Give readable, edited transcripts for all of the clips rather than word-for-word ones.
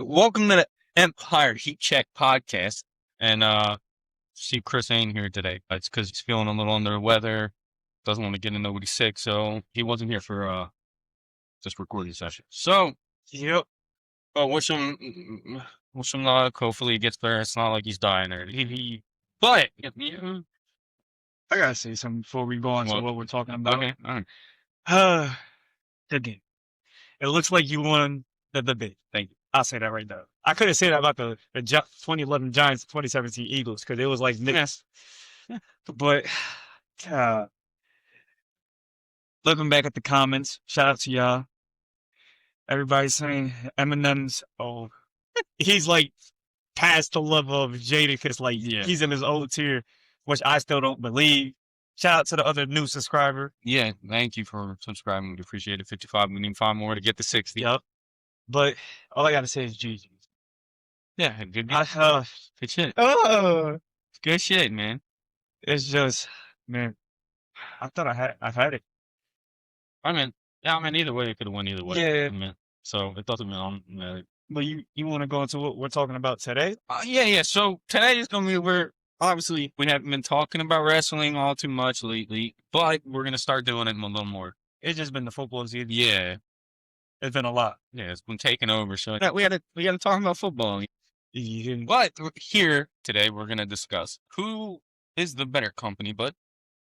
Welcome to the Empire Heat Check podcast. And see Chris ain't here today. It's because he's feeling a little under the weather. Doesn't want to get into nobody's sick, so he wasn't here for this recording session. So Yep. wish him luck. Hopefully he gets better. It's not like he's dying or but I gotta say something before we go on to what we're talking about. okay, all right. The game. It looks like you won the debate. Thank you. I'll say that right now. I couldn't say that about the 2011 Giants, 2017 Eagles, because it was like mixed. Yeah. But looking back at the comments, shout out to y'all. Everybody's saying Eminem's he's like past the level of Jada because he's in his old tier, which I still don't believe. Shout out to the other new subscriber. Yeah, thank you for subscribing. We appreciate it. 55. We need 5 more to get to 60. Yep. But all I gotta say is GG. Yeah, good shit. Oh, Good shit, man. it's just, man, I thought I've had it. I mean, either way, it could have won either way. Yeah. So it doesn't matter. But you want to go into what we're talking about today? Yeah. So today is going to be obviously we haven't been talking about wrestling all too much lately, but we're going to start doing it a little more. It's just been the football season. Yeah. It's been a lot. Yeah, it's been taking over. So we got to talk about football. You But here today, we're going to discuss who is the better company. But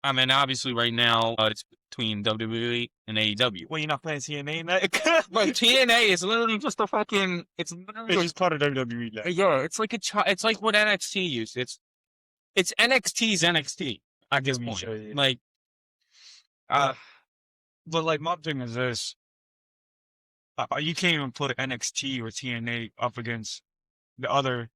I mean, obviously right now it's between WWE and AEW. Well, you're not playing TNA now? But TNA is literally just a fucking, it's just part of WWE now. Yeah, it's like it's like what NXT used. It's NXT's NXT. I guess more. Sure, yeah. Like, but like my thing is this: you can't even put NXT or TNA up against the other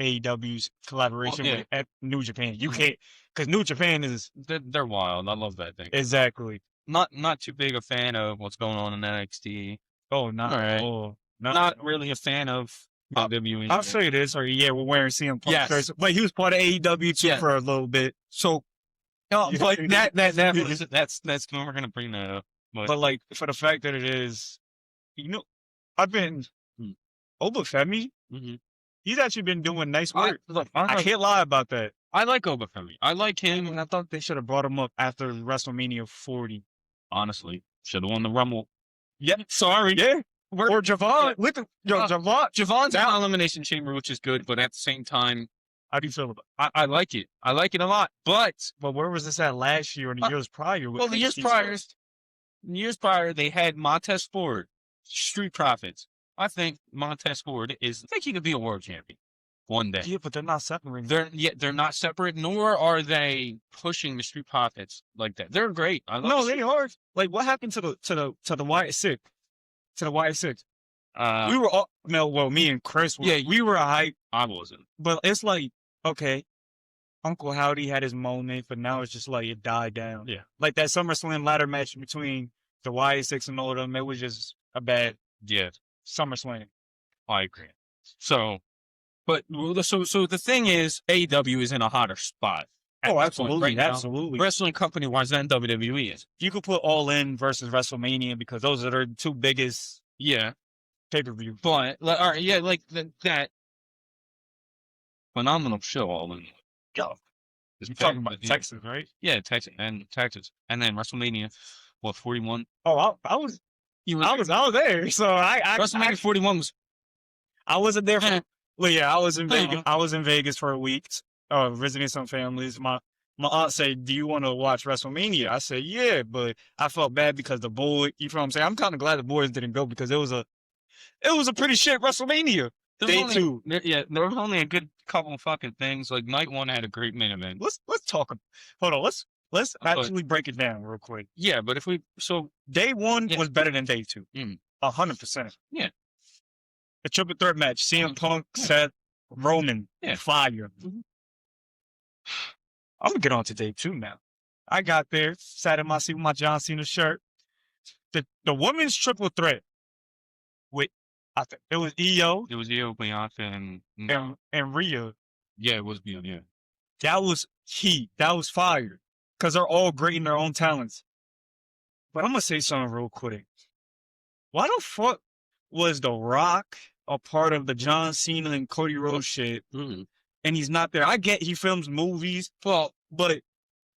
AEW's collaboration with New Japan. You can't, because New Japan is they're wild. I love that thing. Exactly. Not too big a fan of what's going on in NXT. Oh, not right. Not really a fan of WWE. I'll say this, or we're wearing CM Punk shirts, but he was part of AEW too for a little bit. So, but that's we're gonna bring that up. But like for the fact that it is, I've been Obafemi. Mm-hmm. He's actually been doing nice work. I can't lie about that. I like Obafemi. I like him. And I thought they should have brought him up after WrestleMania 40. Honestly, should have won the Rumble. Yeah, sorry. Yeah. Or Javon. Look at Javon's out Elimination Chamber, which is good, but at the same time, how do you feel about it? I like it. I like it a lot. But where was this at last year and the years prior? Well, the years prior, they had Montez Ford, Street Profits. I think Montez Ford I think he could be a world champion one day. Yeah, but they're not separating. They're not separate, nor are they pushing the Street Profits like that. They're great. No, they are. Like, what happened to the Wyatt Six? To the Wyatt Six? We were all, me and Chris, we were a hype. I wasn't. But it's like, okay, Uncle Howdy had his moment, but now it's just like it died down. Yeah. Like that SummerSlam ladder match between the Wyatt Six and all of them, it was just a bad SummerSlam. I agree. So the thing is, AEW is in a hotter spot. Oh, absolutely, absolutely. Wrestling company-wise, than WWE is. You could put All In versus WrestleMania because those are the two biggest pay-per-view. But like that phenomenal show, All In. You're talking about Texas, right? Yeah, Texas, and then WrestleMania, 41? Oh, I was there. So WrestleMania 41 was. I wasn't there for. Well, yeah, I was in Vegas. I was in Vegas for a week, visiting some families. My aunt said, "Do you want to watch WrestleMania?" I said, "Yeah," but I felt bad because the boy. You know what I'm saying? I'm kind of glad the boys didn't go because it was a pretty shit WrestleMania. Day 2. Yeah, there was only a good couple of fucking things. Like night 1 had a great main event. Let's talk. Hold on. Let's actually break it down real quick. Yeah, but day 1 was better than day 2. 100%. Yeah. The triple threat match: CM Punk, Seth, Roman, fire. Mm-hmm. I'm gonna get on to day 2 now. I got there, sat in my seat with my John Cena shirt. The women's triple threat with I think it was Io. It was Io, Beyonce, and Rhea. Yeah, it was Io. Yeah, that was heat. That was fire because they're all great in their own talents. But I'm gonna say something real quick. Why the fuck was The Rock a part of the John Cena and Cody Rhodes shit, Mm. and he's not there. I get he films movies, Well, but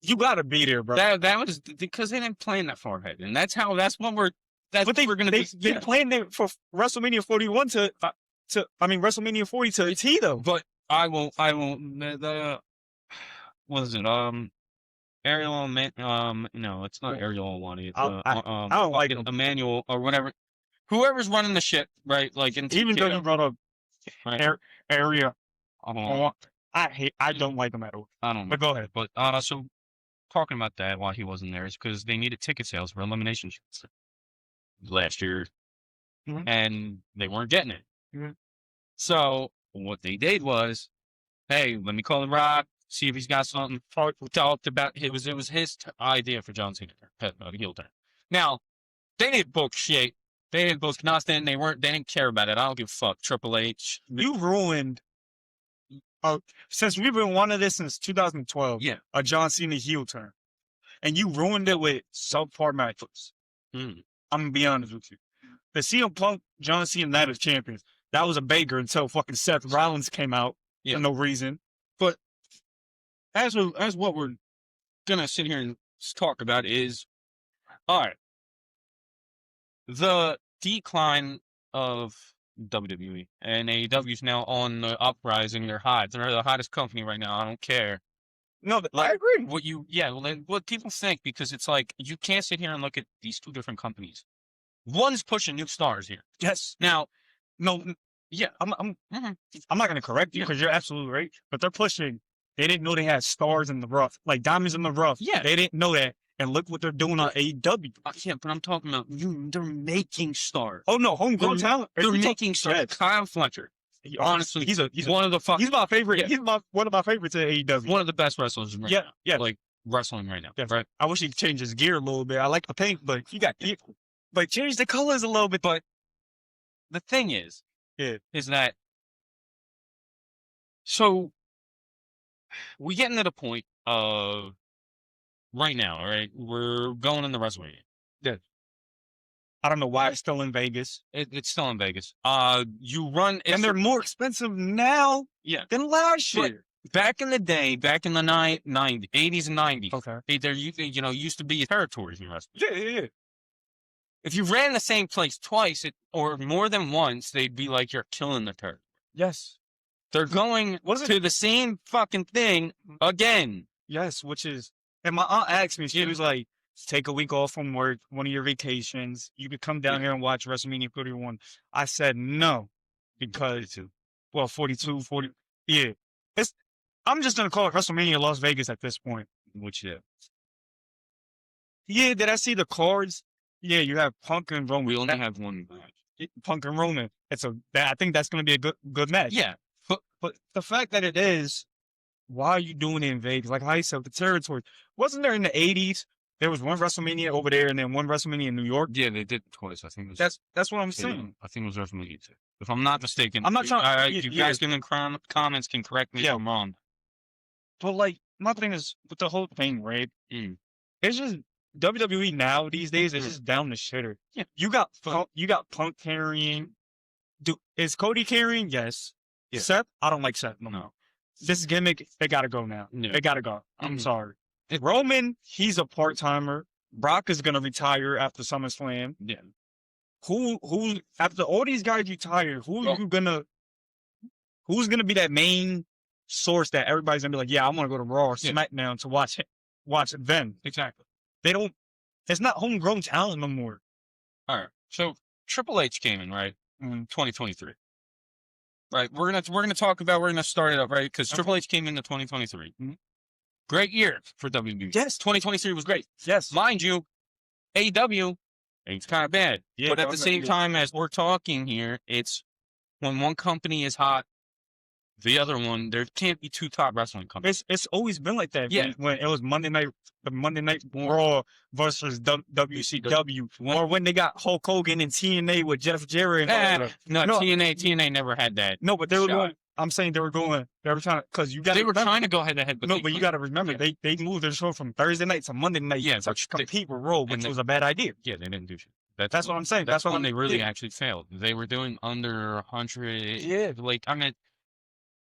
you gotta be there, bro. that was because they didn't plan that far ahead, and that's what we're gonna They planned it for WrestleMania 41 WrestleMania 40 to a T though. But I won't. What is it? Ariel, no, it's not Ariel Wani. It's I don't like him. Emmanuel or whatever. Whoever's running the shit, right? Like in Even though you brought up right? area, I don't know. I don't like him at all. I don't know. But go ahead. But so talking about that while he wasn't there is because they needed ticket sales for elimination shows last year, and they weren't getting it. Mhm. So what they did was, hey, let me call Rock, see if he's got something. Talked about it was his idea for John Cena heel turn. Now they didn't book shit. They didn't book nothing. They didn't care about it. I don't give a fuck. Triple H. You ruined. Since we've been wanting this since 2012. Yeah. A John Cena heel turn, and you ruined it with subpar matches. Mm. I'm gonna be honest with you. The CM Punk John Cena Night of Champions, that was a banger until fucking Seth Rollins came out for no reason. But as what we're gonna sit here and talk about is, all right, the decline of WWE and AEW is now on the uprising. They're hot. They're the hottest company right now. I don't care. No, I agree. What people think, because it's like you can't sit here and look at these two different companies. One's pushing new stars here. Yes. Now, no, yeah, I'm not gonna correct you because you're absolutely right. But they're pushing. They didn't know they had stars in the rough, like diamonds in the rough. Yeah. They didn't know that. And look what they're doing on AEW. Yeah, but I'm talking about they're making stars. Oh no, homegrown talent. They're making stars. Yes. Kyle Fletcher. Honestly, he's one of the he's my favorite. He's one of my favorites at AEW. One of the best wrestlers right now. Yeah. Like wrestling right now. Yeah. Right. I wish he'd change his gear a little bit. I like the pink, but but change the colors a little bit. But the thing is that so we getting to the point of right now, all right? We're going in the WrestleMania. Yeah. I don't know why it's still in Vegas. It's still in Vegas. You run, and they're more expensive now than last year. Back in the day, back in the 80s and 90s, Okay. there used to be territories in wrestling. Yeah. If you ran the same place twice or more than once, they'd be like, you're killing the territory. Yes. They're going to the same fucking thing again. Yes, which is, and my aunt asked me, she was like, take a week off from work, one of your vacations. You could come down here and watch WrestleMania 31. I said no, because, 42, 40. Yeah. I'm just going to call it WrestleMania Las Vegas at this point. Which, Yeah, did I see the cards? Yeah, you have Punk and Roman. We only have one match. Punk and Roman. I think that's going to be a good match. Yeah. But the fact that it is, why are you doing it in Vegas? Like how you said, the territory. Wasn't there in the 80s? There was one WrestleMania over there and then one WrestleMania in New York. Yeah, they did twice. I think it was, that's what I'm saying. I think it was WrestleMania 2. If I'm not mistaken. I'm not trying. You guys in the comments can correct me if I'm wrong. But like, my thing is with the whole thing, right? It's just WWE now these days. It's just down the shitter. Yeah. You got Punk carrying. Is Cody carrying? Yes. Yeah. Seth? I don't like Seth. No. This gimmick, they gotta go now. Yeah. They gotta go. I'm sorry. Roman, he's a part-timer. Brock is gonna retire after SummerSlam. Yeah. Who after all these guys retire, who's gonna be that main source that everybody's gonna be like, yeah, I want to go to Raw or SmackDown to watch them. Exactly. It's not homegrown talent no more. All right. So Triple H came in, right? 2023. Right. We're gonna start it up, right? Because Triple H came into 2023. Great year for WWE. Yes. 2023 was great. Yes. Mind you, AEW, it's kind of bad. Yeah, but at the same time as we're talking here, it's when one company is hot, the other one, there can't be two top wrestling companies. It's always been like that. Yeah. When it was Monday Night Raw versus WCW, or when they got Hulk Hogan and TNA with Jeff Jarrett. No, TNA never had that. No, but they were going. I'm saying they were trying because they were trying to go head to head. But you got to remember they moved their show from Thursday night to Monday night. Yeah, to compete with Raw, which was a bad idea. Yeah, they didn't do shit. That's what I'm saying. That's what when they really yeah. actually failed. They were doing under 100. Yeah. Like, I mean,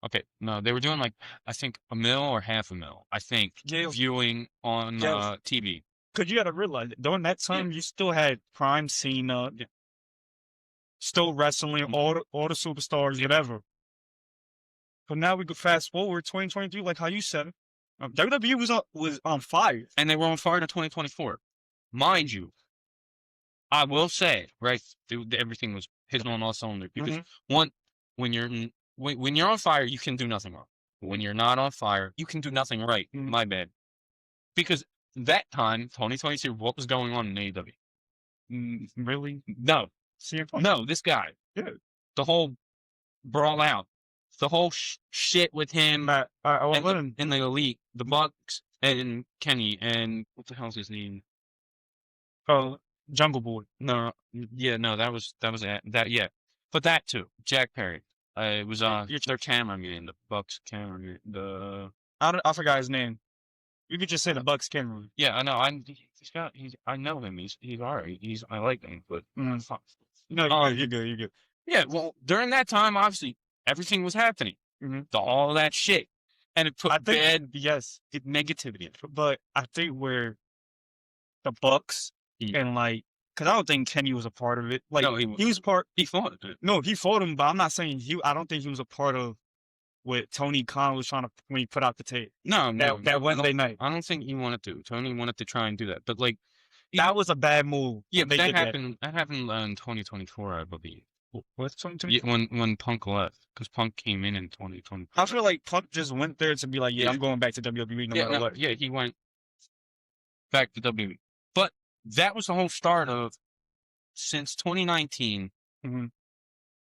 okay, no, they were doing like, I think a mil or half a mil, I think, Yeah. viewing on Yeah. TV. Because you got to realize, during that time, you still had Prime Cena, still wrestling, all the superstars, whatever. But now we go fast forward 2023, like how you said, WWE was on fire. And they were on fire in 2024. Mind you, I will say, right, everything was hitting on all cylinders because one, when you're on fire, you can do nothing wrong. When you're not on fire, you can do nothing right. My bad. Because that time, 2022, what was going on in AEW? Really? No. No, this guy. Yeah. The whole brawl out. The whole shit with him and the Elite, the Bucks, and Kenny, and what the hell's his name? Jungle Boy. No, yeah, no, that was that, yeah. But that too, Jack Perry. It was their cameraman, the Bucks cameraman, I forgot his name. You could just say the Bucks cameraman. Yeah, I know. I know him. He's alright. I like him, but no, you're good. Yeah, well, during that time, obviously, everything was happening. All that shit, and it put negativity in it. But I think where the Bucks and like, because I don't think Kenny was a part of it. Like, no, he was part. He fought it. No, he fought him, but I'm not saying I don't think he was a part of what Tony Khan was trying to when he put out the tape. No, that Wednesday night. I don't think he wanted to. Tony wanted to try and do that, but like that was a bad move. Yeah, but that happened. That happened in 2024, I believe. What's 2024? Yeah, when Punk left, because Punk came in 2020. I feel like Punk just went there to be like, I'm going back to WWE no matter what. Yeah, he went back to WWE, but that was the whole start of since 2019.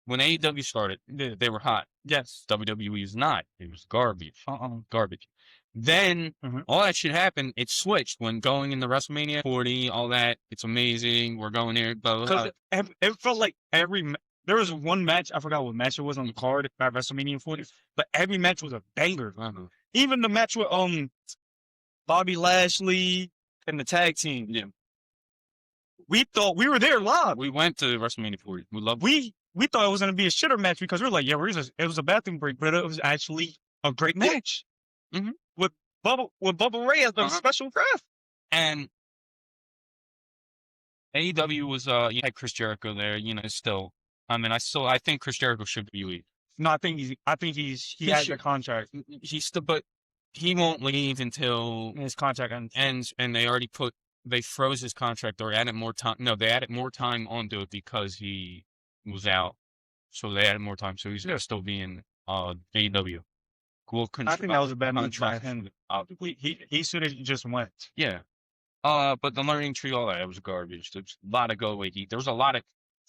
When AEW started, they were hot. Yes. WWE is not. It was garbage. Garbage. Then all that shit happened. It switched when going into WrestleMania 40, all that. It's amazing. We're going there. Because it felt like there was one match. I forgot what match it was on the card at WrestleMania 40, but every match was a banger. Even the match with Bobby Lashley and the tag team. Yeah. We thought we were there live. We went to WrestleMania 40. We thought it was going to be a shitter match because we were like, it was a bathroom break, but it was actually a great match. With Bubba Ray as the special ref. And AEW was you had Chris Jericho there, still. I mean, I think Chris Jericho should be leave. No, I think he has a contract. He's still, but he won't leave until his contract ends, and they froze his contract or added more time. No, they added more time onto it because he was out, so they added more time. So he's gonna still be in AEW. Cool. I think that was a bad move by him. He should have just went. Yeah. But the learning tree, all that was garbage. There's a lot of go away heat. There was a lot of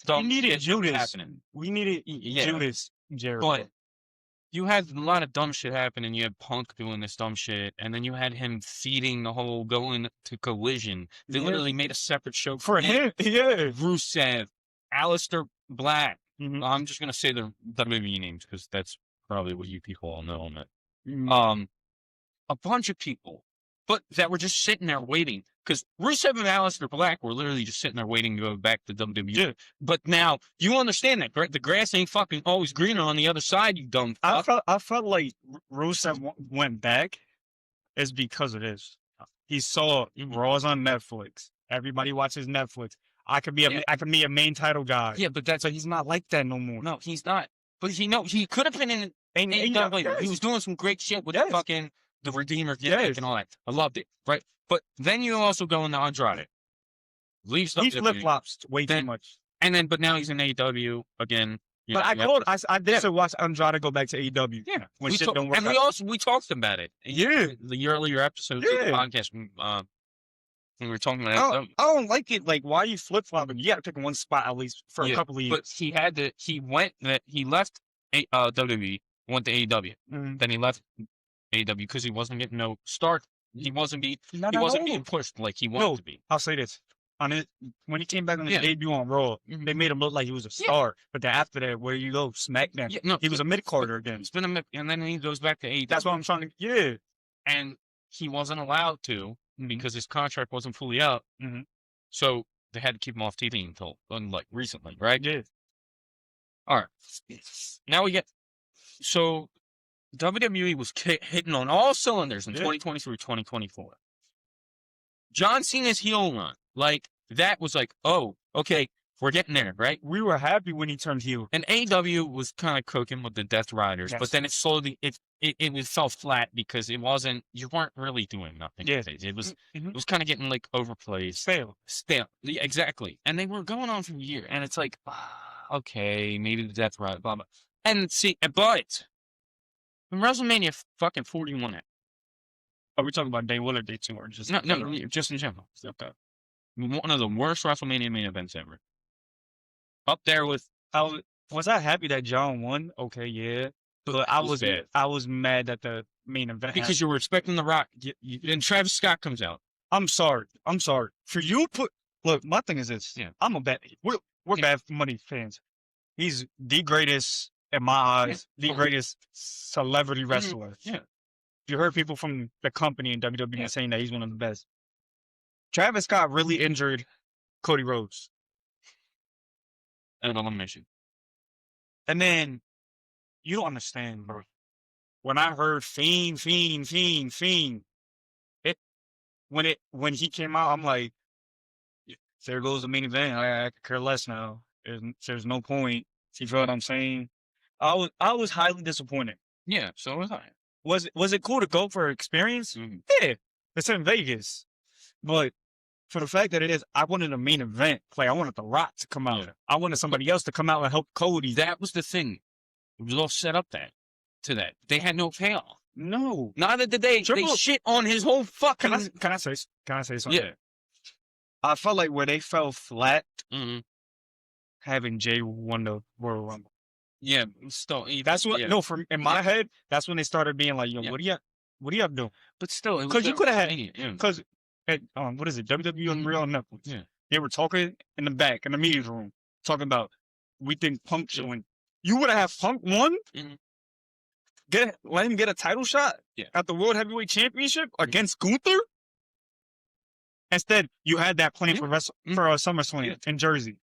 dumb shit happening. We needed Judas Jericho. But you had a lot of dumb shit happening. You had Punk doing this dumb shit, and then you had him feeding the whole going to Collision. They literally made a separate show for him. Yeah. Rusev, Aleister Black. I'm just gonna say the WWE names because that's probably what you people all know on that. A bunch of people, but that were just sitting there waiting because Rusev and Aleister Black were literally just sitting there waiting to go back to WWE. Yeah. But now you understand that the grass ain't fucking always greener on the other side. You dumb fuck. I felt like Rusev went back is because of this. He saw Raw's on Netflix. Everybody watches Netflix. I could be a main title guy. Yeah, but he's not like that no more. No, he's not. But he could have been in AEW. He was doing some great shit with fucking the Redeemer gimmick and all that. I loved it, right? But then you also go into Andrade. He flip-flops way too much. But now he's in AEW again. But I did watch Andrade go back to AEW. Yeah. When shit don't work out. We talked about it. Yeah. The earlier episodes of the podcast. We were talking about that. I don't like it. Like, why are you flip-flopping? You got to pick one spot at least for a couple of years. But he left WWE, went to AEW. Then he left AEW because he wasn't getting no start. He wasn't being pushed like he wanted to be. I'll say this. When he came back on his debut on Raw, they made him look like he was a star. But then after that, where you go, SmackDown, he was a mid-carder again. It's been and then he goes back to AEW. That's what I'm trying to. And he wasn't allowed to because his contract wasn't fully out. So they had to keep him off TV until like recently, right? Yeah. All right. Now we get so WWE was hitting on all cylinders in 2020 through 2024. John Cena's heel run, like that was like, oh, okay, we're getting there, right? We were happy when he turned heel. And AEW was kind of cooking with the Death Riders, but then it slowly it fell flat because you weren't really doing nothing. Yeah. It was kind of getting like overplayed, Stale. Yeah, exactly. And they were going on for a year, and it's like, okay, maybe the Death Rider, blah blah. And see, but when WrestleMania fucking 41, Are we talking about day 1 or day 2 or just no, just in general, okay? One of the worst WrestleMania main events ever. Up there with. Was I happy that John won? Okay, yeah. But I was mad that the main event because you were expecting The Rock, and Travis Scott comes out. I'm sorry. For you look, my thing is this. Yeah. I'm a bad. We're bad money fans. He's the greatest in my eyes, the greatest celebrity wrestler. Yeah. You heard people from the company in WWE saying that he's one of the best. Travis Scott really injured Cody Rhodes. An elimination. And then, you don't understand, bro. When I heard Fiend, when he came out, I'm like, there goes the main event. I could care less now. There's no point. You feel what I'm saying? I was highly disappointed. Yeah, so was I. Was it cool to go for experience? Mm-hmm. Yeah, it's in Vegas. But for the fact that it is, I wanted a main event. Like, I wanted The Rock to come out. Yeah. I wanted somebody else to come out and help Cody. That was the thing. It was all set up to that. They had no payoff. No. Neither did they. They shit on his whole fucking. Can I say something? Yeah. I felt like where they fell flat, mm-hmm. having Jay won the Royal Rumble. Yeah, still. That's what. No, in my head, that's when they started being like, "Yo, what do you have to do?" But still, because you could have had because what is it? WWE Unreal on Netflix. Yeah, they were talking in the back in the meeting room, talking about we think Punk should win. You would have Punk won. Mm-hmm. Let him get a title shot at the World Heavyweight Championship against Gunther. Instead, you had that plan for SummerSlam in Jersey.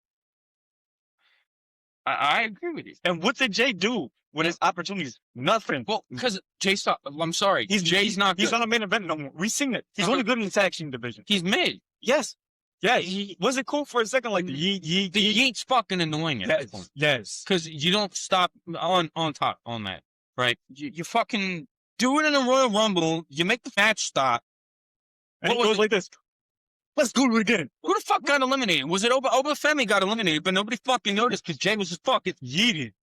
I agree with you. And what did Jay do with his opportunities? Nothing. Well, because Jay stopped. I'm sorry. Jay's not good. He's not a main event no more. We've seen it. He's only good in the tag team division. He's mid. Yes. Yeah. Was it cool for a second? Like the yeet's fucking annoying at that point. Yes. Because you don't stop on top on that. Right? You fucking do it in the Royal Rumble. You make the match stop. And it goes like this. Let's do it again. Who the fuck got eliminated? Was it Obafemi got eliminated, but nobody fucking noticed because Jay was just fucking yeeted.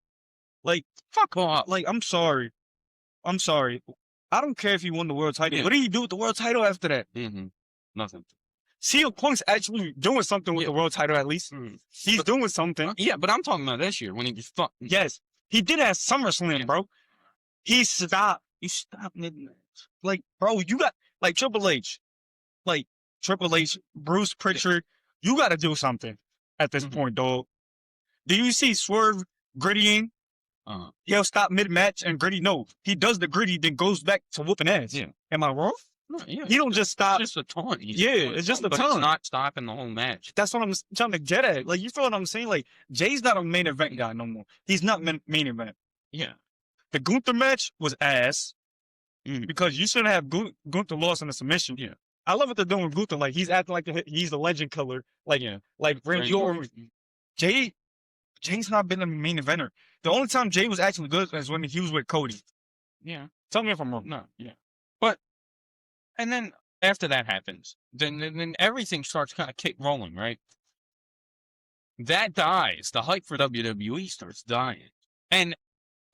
Like, fuck off. Like, I'm sorry. I don't care if he won the world title. Yeah. What did he do with the world title after that? Mm-hmm. Nothing. CM Punk's actually doing something with the world title at least. Mm-hmm. He's doing something. Yeah, but I'm talking about this year when he was fucking. Yes. He did at SummerSlam, bro. He stopped. You stopped mid-match. Like, bro, you got, like, Triple H. Like, Triple H, Bruce Pritchard, you got to do something at this point, dog. Do you see Swerve grittying? He'll stop mid-match and gritty. No, he does the gritty, then goes back to whooping ass. Yeah. Am I wrong? No, yeah. He don't just stop. It's just a taunt. It's just a taunt. It's not stopping the whole match. That's what I'm trying to get at. Like, you feel what I'm saying? Like, Jay's not a main event guy no more. He's not main event. Yeah. The Gunther match was ass because you shouldn't have Gunther lost in a submission. Yeah. I love what they're doing with Gunther. Like, he's acting like he's the legend killer. Like Randy Orton. Jay's not been a main eventer. The only time Jay was actually good is when he was with Cody. Yeah. Tell me if I'm wrong. No, yeah. But, and then after that happens, then everything starts kind of rolling, right? That dies. The hype for WWE starts dying. And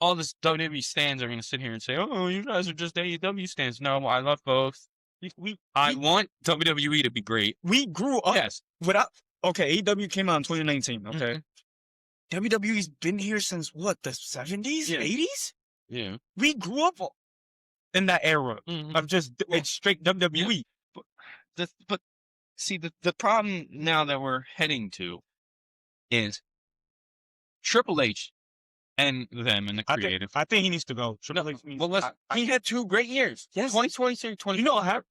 all this WWE stands are going to sit here and say, oh, you guys are just AEW stands. No, I love both. I want WWE to be great. We grew up. Yes. AEW came out in 2019. Okay. WWE's been here since what, the 70s? 80s? Yeah. We grew up in that era of just it's straight WWE. Yeah. But see, the problem now that we're heading to is Triple H and them and the creative. I think he needs to go. Triple H he had 2 great years. Yes. 2023, 2024. You know what happened?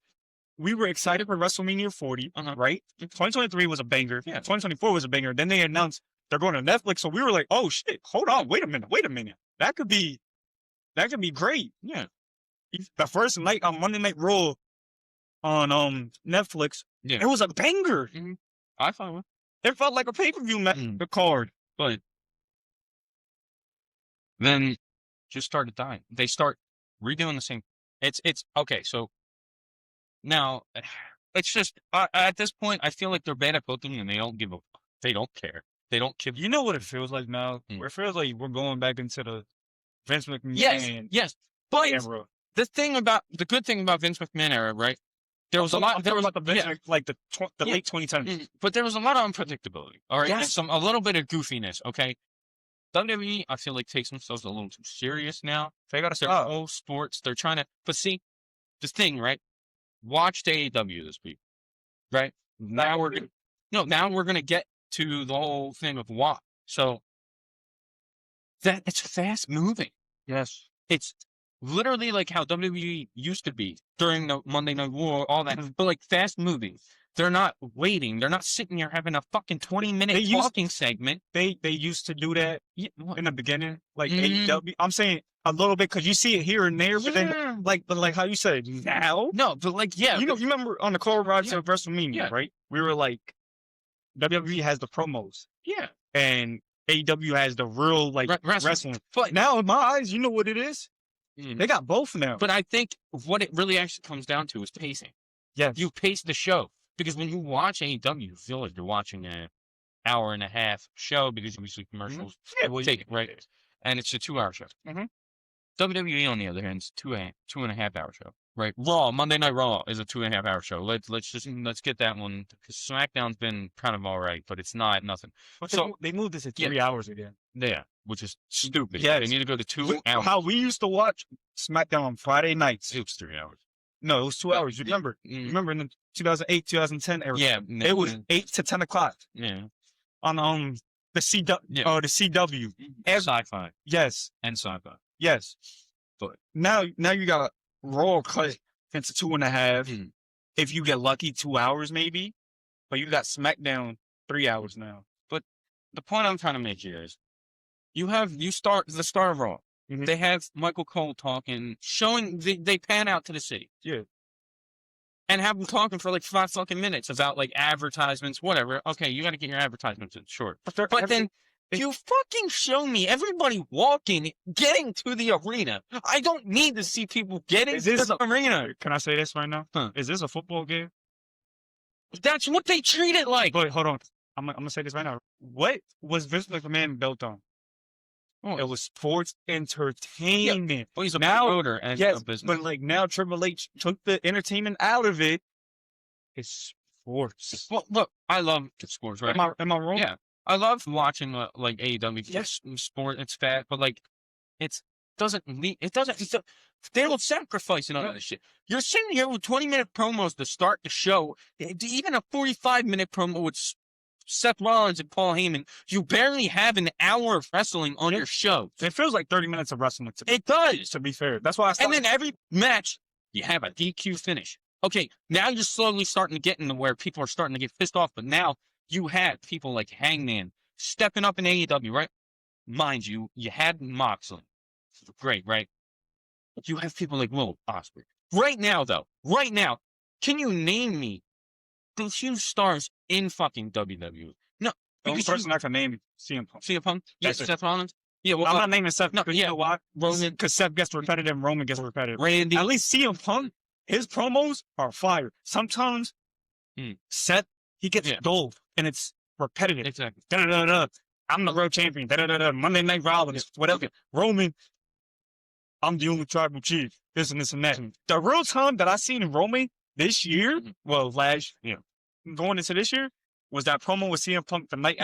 we were excited for WrestleMania 40, right? 2023 was a banger. Yeah. 2024 was a banger. Then they announced they're going to Netflix, so we were like, oh shit, hold on, wait a minute. That could be great. Yeah. The first night on Monday Night Raw on Netflix, Yeah. it was a banger. I thought It felt like a pay-per-view the card. but then just started dying. They start redoing the same. It's okay. So now it's just at this point, I feel like they're bad at booking and they don't give a. They don't care. They don't give. You know what it feels like now? It feels like we're going back into the Vince McMahon. Yes. But era. the good thing about Vince McMahon era, right? There was a lot. There was about the Vince, like the late 2010s. But there was a lot of unpredictability. All right, Yes. and a little bit of goofiness. Okay, WWE, I feel like takes themselves a little too serious now. They gotta They're stop. all sports. They're trying to. But see, the thing, right? Watch AEW this week, right? Now we're gonna get to the whole thing of why. So that it's fast moving. Yes. It's literally like how WWE used to be during the Monday Night War, all that, but like fast moving. They're not waiting. They're not sitting there having a fucking 20-minute talking segment. They used to do that in the beginning, like Mhm. AEW. I'm saying a little bit because you see it here and there, but then like how you said now. No, but like you You remember on the car ride to WrestleMania, Yeah. right? We were like, WWE has the promos yeah. and AEW has the real like wrestling. But Now in my eyes, you know what it is? They got both now. But I think what it really actually comes down to is pacing. Yeah, You pace the show because when you watch AEW, you feel like you're watching an hour and a half show because obviously commercials take it, right? And it's a 2-hour show. WWE, on the other hand, is 2.5 hour show, right? Raw, Monday Night Raw is a 2.5 hour show. Let's get that one because SmackDown's been kind of all right, but it's nothing. But So they moved this to 3 hours again. yeah, which is stupid. Yes. They need to go to 2 hours. How we used to watch SmackDown on Friday nights. It was 3 hours. No, it was 2 hours. You remember? Remember in the 2008, 2010 era? Yeah, It was 8 to 10 o'clock yeah. on the CW. Yeah. The CW. Sci-fi Yes, and sci-fi. yes. But Now you got Raw cut into 2.5. If you get lucky, 2 hours maybe. But you got SmackDown 3 hours now. the point I'm trying to make here is you start the start of Raw. They have Michael Cole talking, showing they pan out to the city. Yeah. And have them talking for like 5 fucking minutes about like advertisements, whatever. Okay, you got to get your advertisements in short. But then you fucking show me everybody walking, getting to the arena. I don't need to see people getting to the arena. Can I say this right now? Huh. Is this a football game? That's what they treat it like. But hold on. I'm gonna say this right now. What was Vince McMahon built on? Oh, It was sports entertainment. well, he's a now- promoter and Yes, a business. but like now Triple H took the entertainment out of it. It's sports. Well, look, I love sports, right? Am I wrong? Yeah, I love watching like AEW. Yes. Sport, it's fat, but like it doesn't. They don't sacrifice none of this shit. You're sitting here with 20-minute promos to start the show. Even a 45-minute promo with Seth Rollins and Paul Heyman. You barely have an hour of wrestling on your show. It feels like 30 minutes of wrestling. It does. To be fair, that's why I started. And then every match, you have a DQ finish. Okay, now you're slowly starting to get into where people are starting to get pissed off, but now you have people like Hangman stepping up in AEW, right? Mind you, you had Moxley. Great, right? You have people like Will Ospreay. Right now, can you name me the huge stars in fucking WWE? No. The only person I can name is CM Punk. CM Punk? Yes, That's it. Seth Rollins? Yeah, well, I'm not naming Seth. no, You know why? Roman, Because Seth gets repetitive, Roman gets repetitive. Randy. At least CM Punk, his promos are fire. Sometimes Seth, he gets dull and it's repetitive. Exactly. Da-da-da-da. I'm the world champion. Da-da-da-da. Monday Night Rollins. Whatever. Roman, I'm the only tribal chief. This and this and that. The real time that I seen in Roman this year, well, going into this year, was that promo with CM Punk the night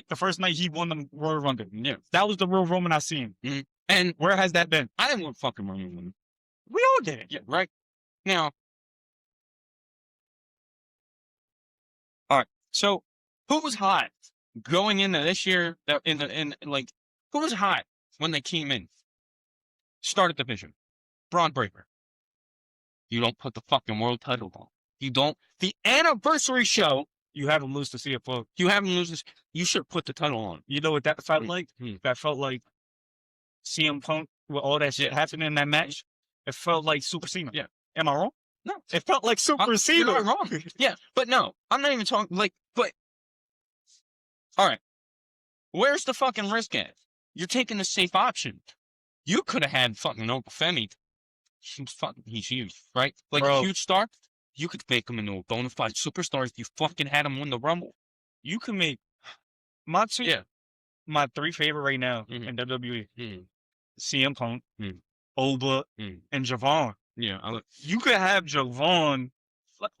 the first night he won the Royal Rumble. Yeah. That was the real Roman I seen. And where has that been? I didn't want fucking Roman. We all did it. Yeah, right? Now, all right. So, who was hot going into this year? Who was hot when they came in? Started the division. Braun Breaker. You don't put the fucking world title on. You don't. The anniversary show, You have him lose to CFO. you have him lose this. You should put the title on. You know what that felt like? Hmm. That felt like CM Punk with all that shit happening in that match. It felt like Super Cena. Yeah. Am I wrong? No. It felt like Super You're Cena. not wrong. Yeah, but no, I'm not even talking but all right. Where's the fucking risk at? You're taking the safe option. You could have had fucking Femi. He's huge, right? Like Bro. a huge star. You could make him into a bona fide superstar if you fucking had him win the Rumble. You can make my two, Yeah. my 3 favorite right now Mhm. in WWE: Mm, CM Punk, Mm. Oba, mm. and Javon. Yeah, You could have Javon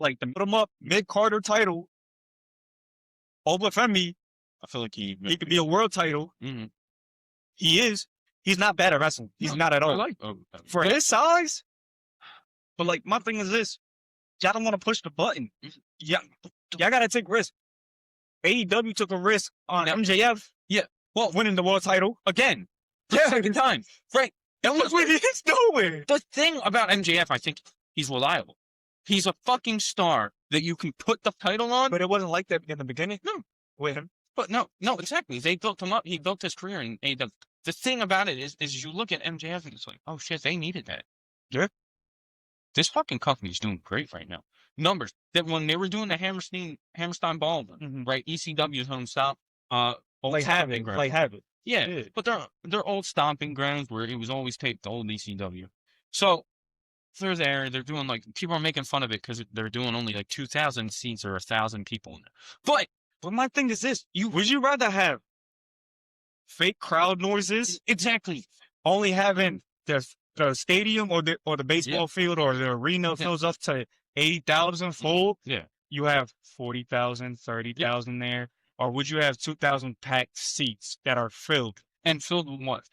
like the put him up mid Carter title. Oba Femi, I feel like he could be a world title. Mhm. He is. He's not bad at wrestling. He's No, not at I all. like For his size. But like my thing is this: y'all don't want to push the button. Y'all gotta take risks. AEW took a risk on Now- MJF. Yeah. Well, Winning the world title. again, the Yeah. second time, right? And look what he's doing. The thing about MJF, I think he's reliable. He's a fucking star that you can put the title on. But it wasn't like that in the beginning. No. With him. But no, exactly. They built him up. He built his career in AEW. The thing about it is you look at MJF and it's like, oh shit, they needed that. Yeah. This fucking company's doing great right now. Numbers that when they were doing the Hammerstein Ball, right? ECW's home stop. Old Like stomping grounds. have it. Yeah, Yeah. but they're old stomping grounds where it was always taped, the old ECW. So they're there. They're doing like people are making fun of it because they're doing only like 2,000 seats or 1,000 people in there. But my thing is this: would you rather have fake crowd noises, Exactly. only having the stadium or the baseball field or the arena fills up to 80,000 full? Yeah. You have 40,000, 30,000 there, or would you have 2,000 packed seats that are filled? And filled with what?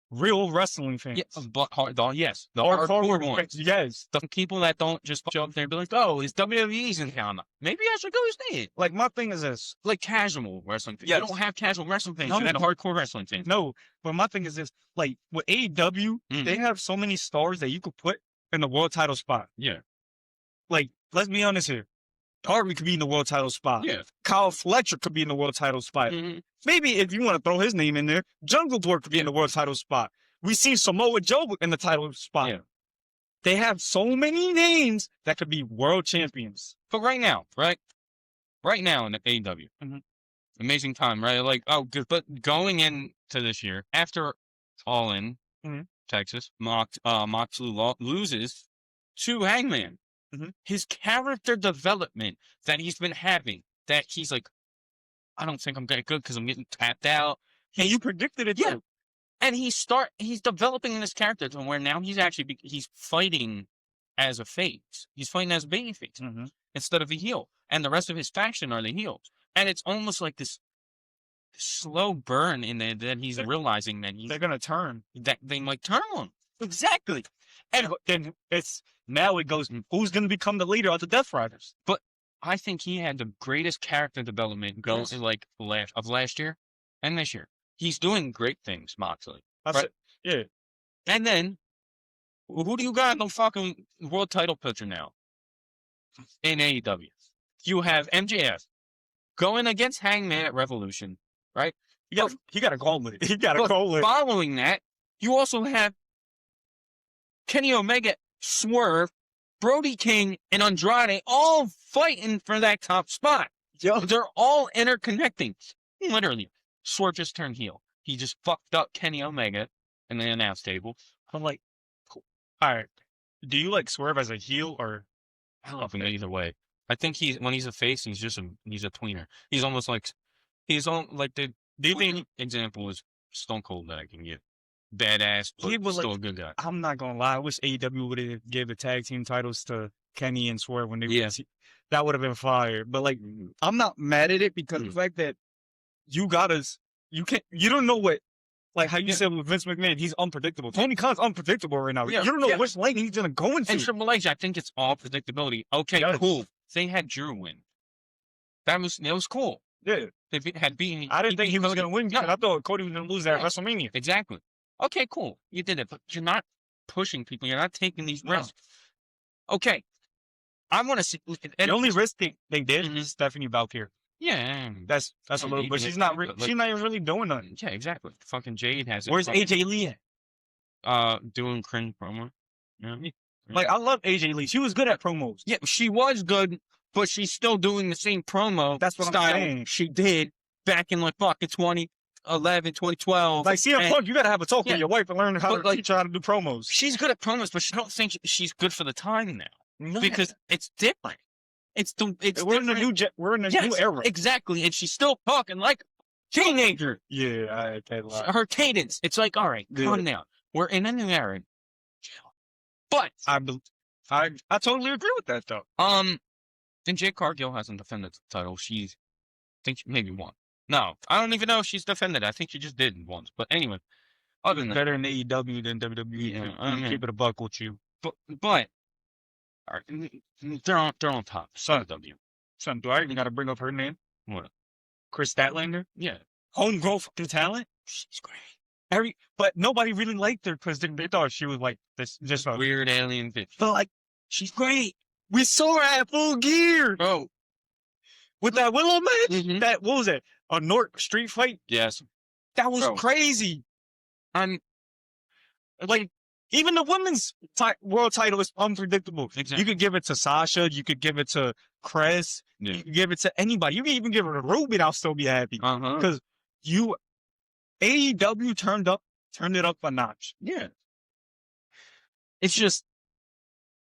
Real wrestling fans. Yeah, but yes, the Hardcore hardcore fans. ones. Yes. The people that don't just show up there and be like, oh, it's WWE's in town. Maybe I should go see it. Like my thing is this. Like casual wrestling fans. Yes. You don't have casual wrestling fans. No. You have hardcore wrestling fans. No, but my thing is this: like with AEW, they have so many stars that you could put in the world title spot. Yeah. Like, let's be honest here. Darby could be in the world title spot. Yeah. Kyle Fletcher could be in the world title spot. Mhm. Maybe if you want to throw his name in there, Jungle Boy could be in the world title spot. We see Samoa Joe in the title spot. Yeah. They have so many names that could be world champions. But right now in the AEW, amazing time, right? Like, oh, good. But going into this year, after All In, Texas, Moxley loses to Hangman. His character development that he's been having, that he's like, I don't think I'm getting good because I'm getting tapped out. And you predicted it, Yeah. too. And he's developing this character to where now he's actually, he's fighting as a face. He's fighting as a baby face instead of a heel. And the rest of his faction are the heels. And it's almost like this slow burn in there that he's realizing that they're going to turn. That they might turn on him. Exactly. And then now it goes, who's going to become the leader of the Death Riders? But I think he had the greatest character development going last year and this year. He's doing great things, Moxley. Right? Yeah. And then, who do you got in the fucking world title picture now? In AEW. You have MJF going against Hangman at Revolution, right? He got a goal with it. He got a goal with it. Following that, you also have Kenny Omega, Swerve, Brody King, and Andrade all fighting for that top spot. Yo. They're all interconnecting. Literally. Swerve just turned heel. He just fucked up Kenny Omega in the announce table. I'm like, cool. All right. Do you like Swerve as a heel or? I love him either way. I think when he's a face, he's a tweener. He's almost like the tweener example is Stone Cold that I can give. Badass, but still a good guy. I'm not gonna lie. I wish AEW would have gave the tag team titles to Kenny and Swerve when they that would have been fire. But like, I'm not mad at it because the fact that you don't know what, like how you said with Vince McMahon, he's unpredictable. Tony Khan's unpredictable right now. Yeah. You don't know which lane he's gonna go into. And Triple H, I think it's all predictability. Okay, cool. They had Drew win. That was cool. Yeah. They had beaten. I didn't think he was gonna win because I thought Cody was gonna lose at WrestleMania. Exactly. Okay, cool. You did it, but you're not pushing people. You're not taking these risks. Okay, I want to see. The only risk they did Mhm. is Stephanie Valkyrie. Yeah, That's a Yeah, little, but even she's not but, she's not even really doing nothing. yeah, exactly. Fucking Jade has it. Where's AJ Lee at? Doing cringe promo. Yeah. Like, I love AJ Lee. She was good at promos. Yeah, she was good, but she's still doing the same promo That's what I'm style saying. she did back in like fucking 2011, 2012. Like, CM And Punk, you gotta have a talk Yeah. with your wife and learn how But, to like, teach her how to do promos. she's good at promos, but I don't think she's good for the time now No. because it's different. It's we're in a different. we're in a Yes, new era. exactly, and she's still talking like a teenager. Yeah, I can't lie. Her cadence, it's like, all right, calm down. We're in a new era. But I totally agree with that though. and Jade Cargill hasn't defended the title. I think she maybe won. No, I don't even know if she's defended. I think she just did once. But anyway, other than that, Better in AEW than WWE. Yeah, I'm keep it a buck with you. but all right, they're on top. Son. W. Son, do I even gotta bring up her name? What? Chris Statlander? Yeah, Homegrown fucking talent? she's great. But nobody really liked her because they thought she was like this, just a Weird alien bitch. But like, she's great. We saw her at Full Gear Oh, with that Willow match. Mhm. That, what was that? A North Street fight? yes. That was Bro. crazy. I'm Like, even the women's world title is unpredictable. Exactly. You could give it to Sasha. You could give it to Cress. Yeah. You could give it to anybody. You can even give it to Ruby and I'll still be happy. Because AEW turned it up a notch. Yeah. It's just,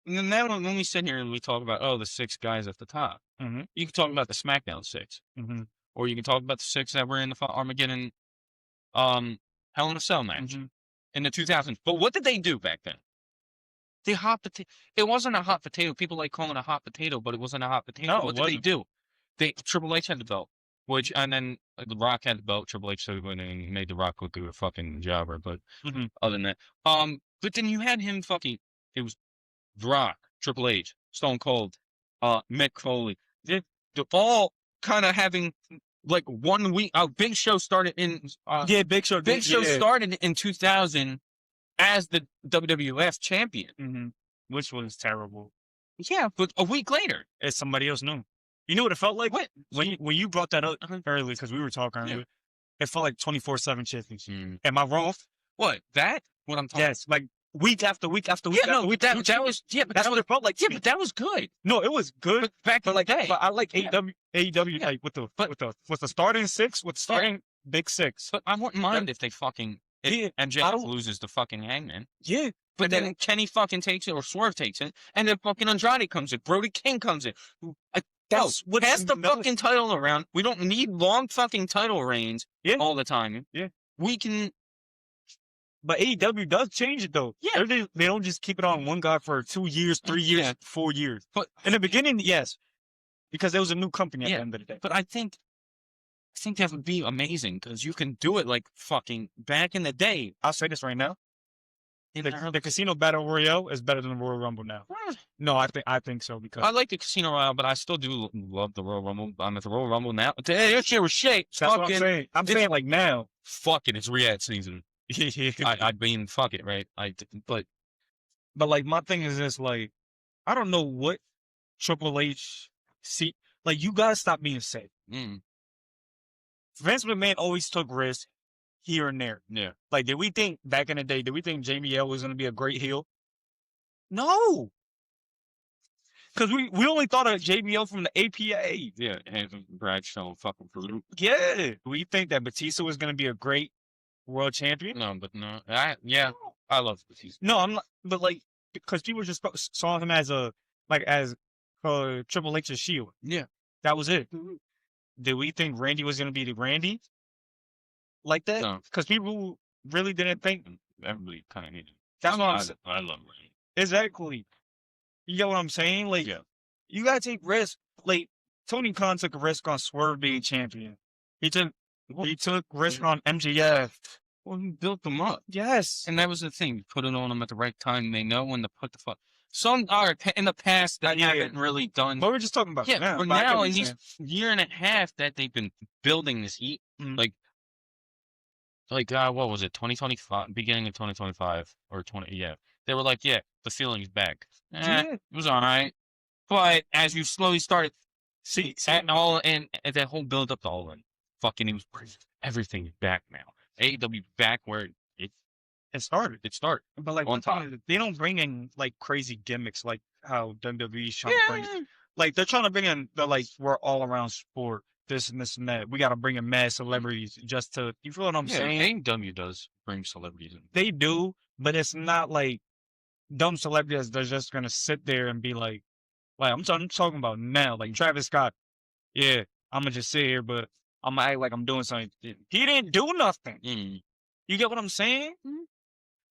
and now when we sit here and we talk about, the 6 guys at the top, Mm-hmm. you can talk about the SmackDown 6, Mm-hmm. or you can talk about the 6 that were in the Armageddon, Hell in a Cell match Mm-hmm. in the 2000s. But what did they do back then? The hot potato. It wasn't a hot potato. People like calling it a hot potato, but it wasn't a hot potato. No, What it did they wasn't. do? Triple H had the belt, and then The Rock had the belt. Triple H took it and made The Rock look like a fucking jobber. But Mm-hmm. other than that, but then you had him fucking. It was The Rock, Triple H, Stone Cold, Mick Foley. They're all kind of having like 1 week. Big Show started in. Yeah, Big Show. Big Show started in 2000 as the WWF champion. Mm-hmm. Which was terrible. Yeah, but a week later, It's somebody else new. You know what it felt like? what? When you brought that up Uh-huh. earlier, because we were talking earlier, it felt like 24/7 champions. Mm. Am I wrong? What? That? What I'm talking? Yes, like week after week after week. Yeah, after no, week. that was but That's what it felt like. to yeah, me. but that was good. No, it was good. But back in But the day, I like Yeah. AEW Yeah. like with the starting 6, with starting Big 6. but I wouldn't mind if they fucking if I MJF don't- loses the fucking Hangman. Yeah, But then Kenny fucking takes it or Swerve takes it, and then fucking Andrade comes in, Brody King comes in. that's what Pass the fucking title around. We don't need long fucking title reigns Yeah. all the time. Yeah. We can. But AEW does change it though. Yeah. They don't just keep it on one guy for 2 years, 3 years, Yeah. 4 years. But In the beginning, yes, because there was a new company at Yeah. the end of the day. But I think that would be amazing because you can do it like fucking back in the day. I'll say this right now: In the Casino Battle Royale is better than the Royal Rumble now. No, I think so because I like the Casino Royale, but I still do love the Royal Rumble. I'm at the Royal Rumble now. That shit was shit. that's what I'm Fucking, saying. I'm saying like now. fucking, it's Riyadh season. I mean, fuck it, right? But But like my thing is this: like, I don't know what Triple H see. Like, you gotta stop being safe. Vince McMahon always took risks here and there. yeah, Like, did we think back in the day? Did we think JBL was gonna be a great heel? No, because we only thought of JBL from the APA. yeah, and Bradshaw fucking Peru. Yeah, we think that Batista was gonna be a great world champion. No, but no, I love Batista. No, I'm not. But like, because people just saw him as Triple H's shield. Yeah, That was it. Did we think Randy was gonna be the Randy like that? no, Because people really didn't think. everybody kind of needed. That's what I'm saying. I love Randy. Exactly. You get what I'm saying? Like, Yeah. you gotta take risks. Like, Tony Khan took a risk on Swerve being champion. He took risk on MJF. Well, he built them up, Yes. and that was the thing. You put it on them at the right time. They know when to put the fuck. Some are in the past that Yeah. haven't really done. But we're just talking about Yeah, now. but I get now what in you're these saying. year and a half that they've been building this heat, Mhm. like what was it, 2025, beginning of 2025 or 20, yeah, they were like, yeah, the feeling's back. Yeah. It was all right. But as you slowly started, See, and all, and that whole build up to all in, fucking, it was crazy. Everything's back now. AEW back where it started. it started. But like On one top. thing, they don't bring in like crazy gimmicks like how WWE's trying to bring. Yeah. Like they're trying to bring in the like we're all around sport, this and this and that. We got to bring in mad celebrities just to, you feel what I'm Yeah, saying? AEW does bring celebrities in. They do, but it's not like dumb celebrities. They're just gonna sit there and be like I'm talking about now, like Travis Scott. Yeah, I'm gonna just sit here, but I'm gonna act like I'm doing something. He didn't do nothing. Mm. You get what I'm saying?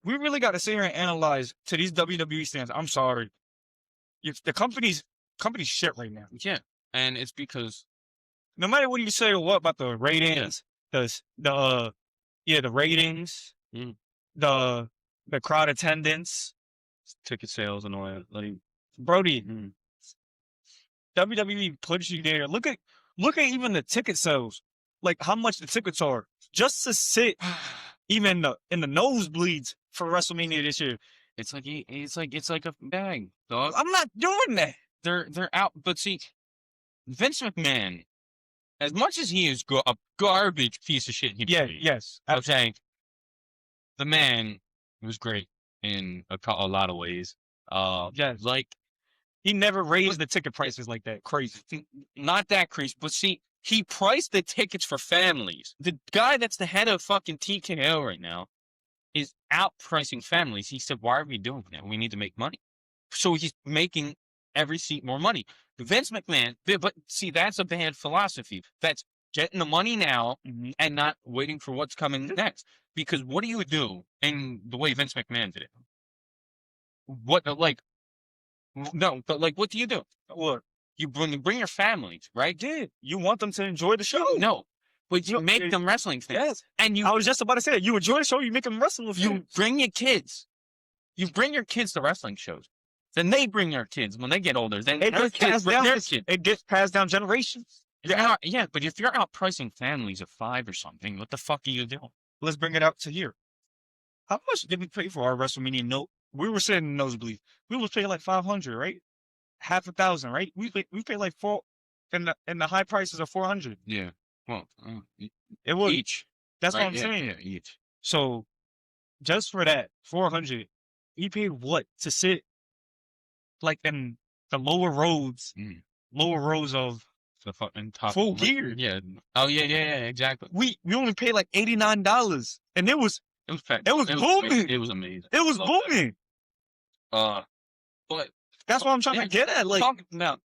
We really got to sit here and analyze to these WWE stands. I'm sorry, if the company's shit right now. Yeah, and it's because No matter what you say or what about the ratings, the ratings, Mm. the crowd attendance, ticket sales and all that. Like, Brody, mm. WWE puts you there. Look at even the ticket sales, like how much the tickets are just to sit, even in the nosebleeds for WrestleMania this year. It's like a bag, dog. I'm not doing that. They're out, but see, Vince McMahon, as much as he is a garbage piece of shit, Yes. Okay, the man was great in a lot of ways. Yes. Like, he never raised the ticket prices like that. Crazy. Not that crazy, but see, he priced the tickets for families. The guy that's the head of fucking TKO right now is outpricing families. He said, why are we doing that? We need to make money. So he's making every seat more money. Vince McMahon, but see, that's a bad philosophy. That's getting the money now and not waiting for what's coming next. Because what do you do in the way Vince McMahon did it? What do you do? What? You bring your families, right? Yeah. You want them to enjoy the show. No, but you make them wrestling fans. Yes. And I was just about to say that. You enjoy the show, you make them wrestling with you. You bring your kids. You bring your kids to wrestling shows. Then they bring their kids when they get older. Then it their gets kids passed bring down. their kids. It gets passed down generations. Yeah, but if you're outpricing families of 5 or something, what the fuck are you doing? Let's bring it out to here. How much did we pay for our WrestleMania note? We were sitting in nosebleed. We was paying like $500, right? Half $1,000, right? We paid like $400, and the high prices are $400. Yeah. Well, it was each. That's right, what I'm saying. Yeah, each. So just for that, $400, we paid what to sit like in the lower rows of the fucking top full gear. Yeah. Oh yeah, exactly. We only paid like $89, and it was booming. It was amazing. It was booming. But that's what I'm trying to get at. Like, talking about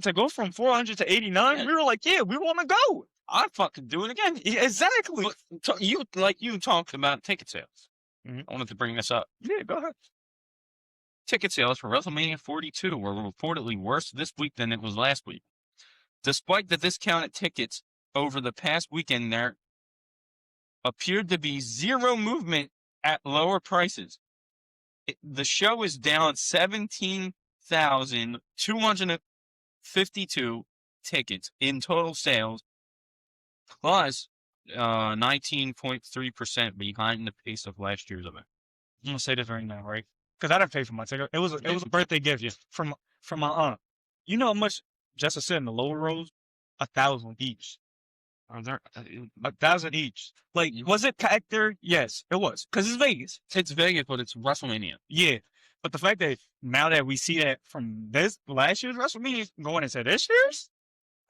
to go from 400 to 89, we were like, yeah, we want to go. I'd fucking do it again. Exactly. But you talked about ticket sales. I wanted to bring this up. Yeah, go ahead. Ticket sales for WrestleMania 42 were reportedly worse this week than it was last week. Despite the discounted tickets over the past weekend, there appeared to be zero movement at lower prices. The show is down 17,252 tickets in total sales, plus 19.3% behind the pace of last year's event. I'm gonna say this right now, right? Because I didn't pay for my ticket. It was a birthday gift from my aunt. You know how much just to sit in the lower rows? $1,000 each. Are there 1,000 each? Like, was it packed there? Yes, it was. Because it's Vegas. It's Vegas, but it's WrestleMania. Yeah. But the fact that now that we see that from this last year's WrestleMania going into this year's,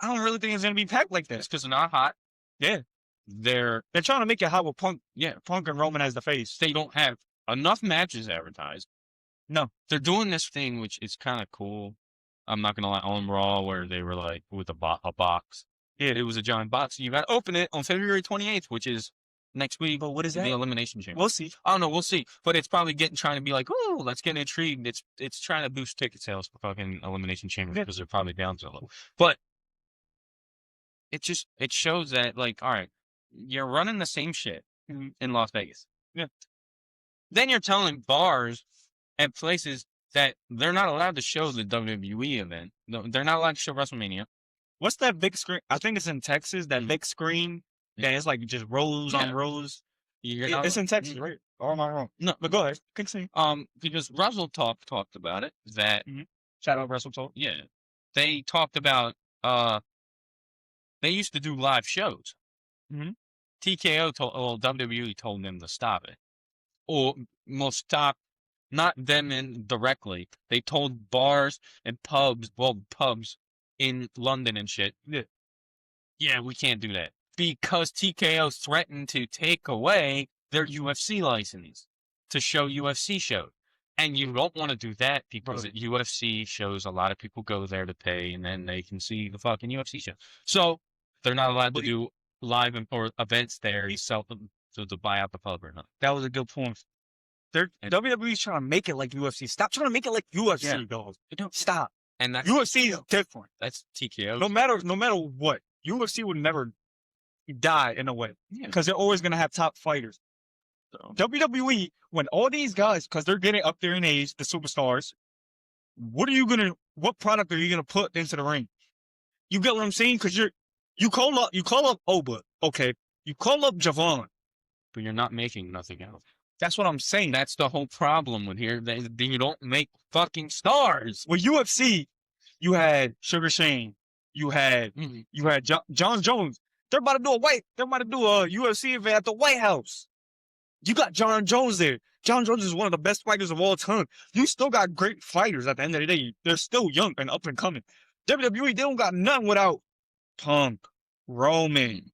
I don't really think it's gonna be packed like that. It's because they're not hot. Yeah. They're trying to make it hot with Punk. Yeah. Punk and Roman as the face. They don't have enough matches advertised. No. They're doing this thing, which is kind of cool. I'm not going to lie, on Raw, where they were like with a box. Yeah, it was a giant box. You got to open it on February 28th, which is next week. But what is that? The Elimination Chamber. We'll see. I don't know. We'll see. But it's probably trying to be like, oh, let's get intrigued. It's trying to boost ticket sales for fucking Elimination Chamber because they're probably down so low. But it shows that, like, all right, you're running the same shit in Las Vegas. Yeah. Then you're telling bars and places that they're not allowed to show the WWE event. No, they're not allowed to show WrestleMania. What's that big screen? I think it's in Texas. That big screen that is like just rows on rows. You're not, It's in Texas, right? Or am I wrong? no, But go ahead. Continue. because Russell talked about it that Shout out Russell Talk. yeah, they talked about they used to do live shows. Mhm. TKO told, well, WWE told them to stop it, or well, stop. Not them in directly. They told bars and pubs, well, pubs in London and shit. Yeah, we can't do that because TKO threatened to take away their UFC license to show UFC shows. And you don't want to do that because at UFC shows, a lot of people go there to pay and then they can see the fucking UFC show. So they're not allowed to do live or events there. You sell them to buy out the pub or not. That was a good point. WWE's trying to make it like UFC. Stop trying to make it like UFC, dog. Stop. And that's UFC is different. That's TKO. No matter what, UFC would never die in a way because they're always gonna have top fighters. So. WWE, when all these guys, because they're getting up there in age, the superstars, what product are you gonna put into the ring? You get what I'm saying? Because you call up Oba, okay? You call up Javon, but you're not making nothing else. That's what I'm saying. That's the whole problem with here. You don't make fucking stars. With UFC, you had Sugar Shane, you had John Jones. They're about to do a UFC event at the White House. You got John Jones there. John Jones is one of the best fighters of all time. You still got great fighters at the end of the day. They're still young and up and coming. WWE, they don't got nothing without Punk, Roman,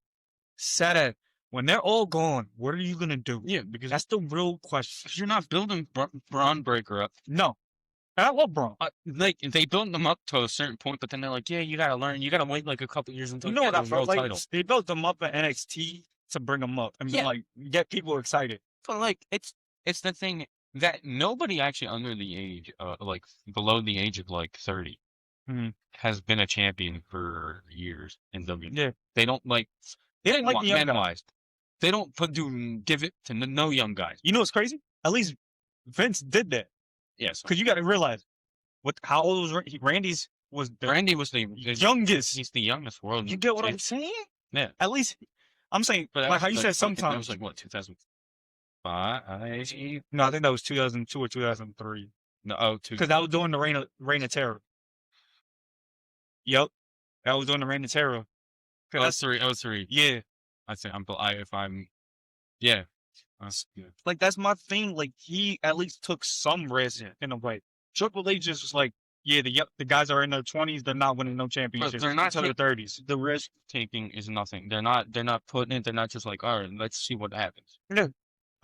Seth. When they're all gone, what are you going to do? Yeah, because that's the real question. You're not building Braun Breaker up. No. I love Braun. Like, they built them up to a certain point, but then they're like, yeah, you got to learn. You got to wait like a couple years until you get a world title. They built them up at NXT to bring them up and get people excited. But like, it's the thing that nobody actually under the age, like below the age of like 30 has been a champion for years in WWE. Yeah. They don't like, they didn't like the young guys. They don't give it to no young guys. You know what's crazy? At least Vince did that. Yes. Because you got to realize, how old was Randy? Randy was the youngest. He's the youngest world. You get what I'm saying? Yeah. At least, I'm saying, but like how you said sometimes. That was like, what, 2005? No, I think that was 2002 or 2003. No, because I was doing the Reign of Terror. Yep. I was doing the Reign of Terror. I was three. Yeah. Yeah. Like, that's my thing. Like, he at least took some risk in a way. Triple H just was like, yeah, the guys are in their 20s. They're not winning no championships. They're not until their 30s. The risk taking is nothing. They're not putting it. They're not just like, all right, let's see what happens. Yeah.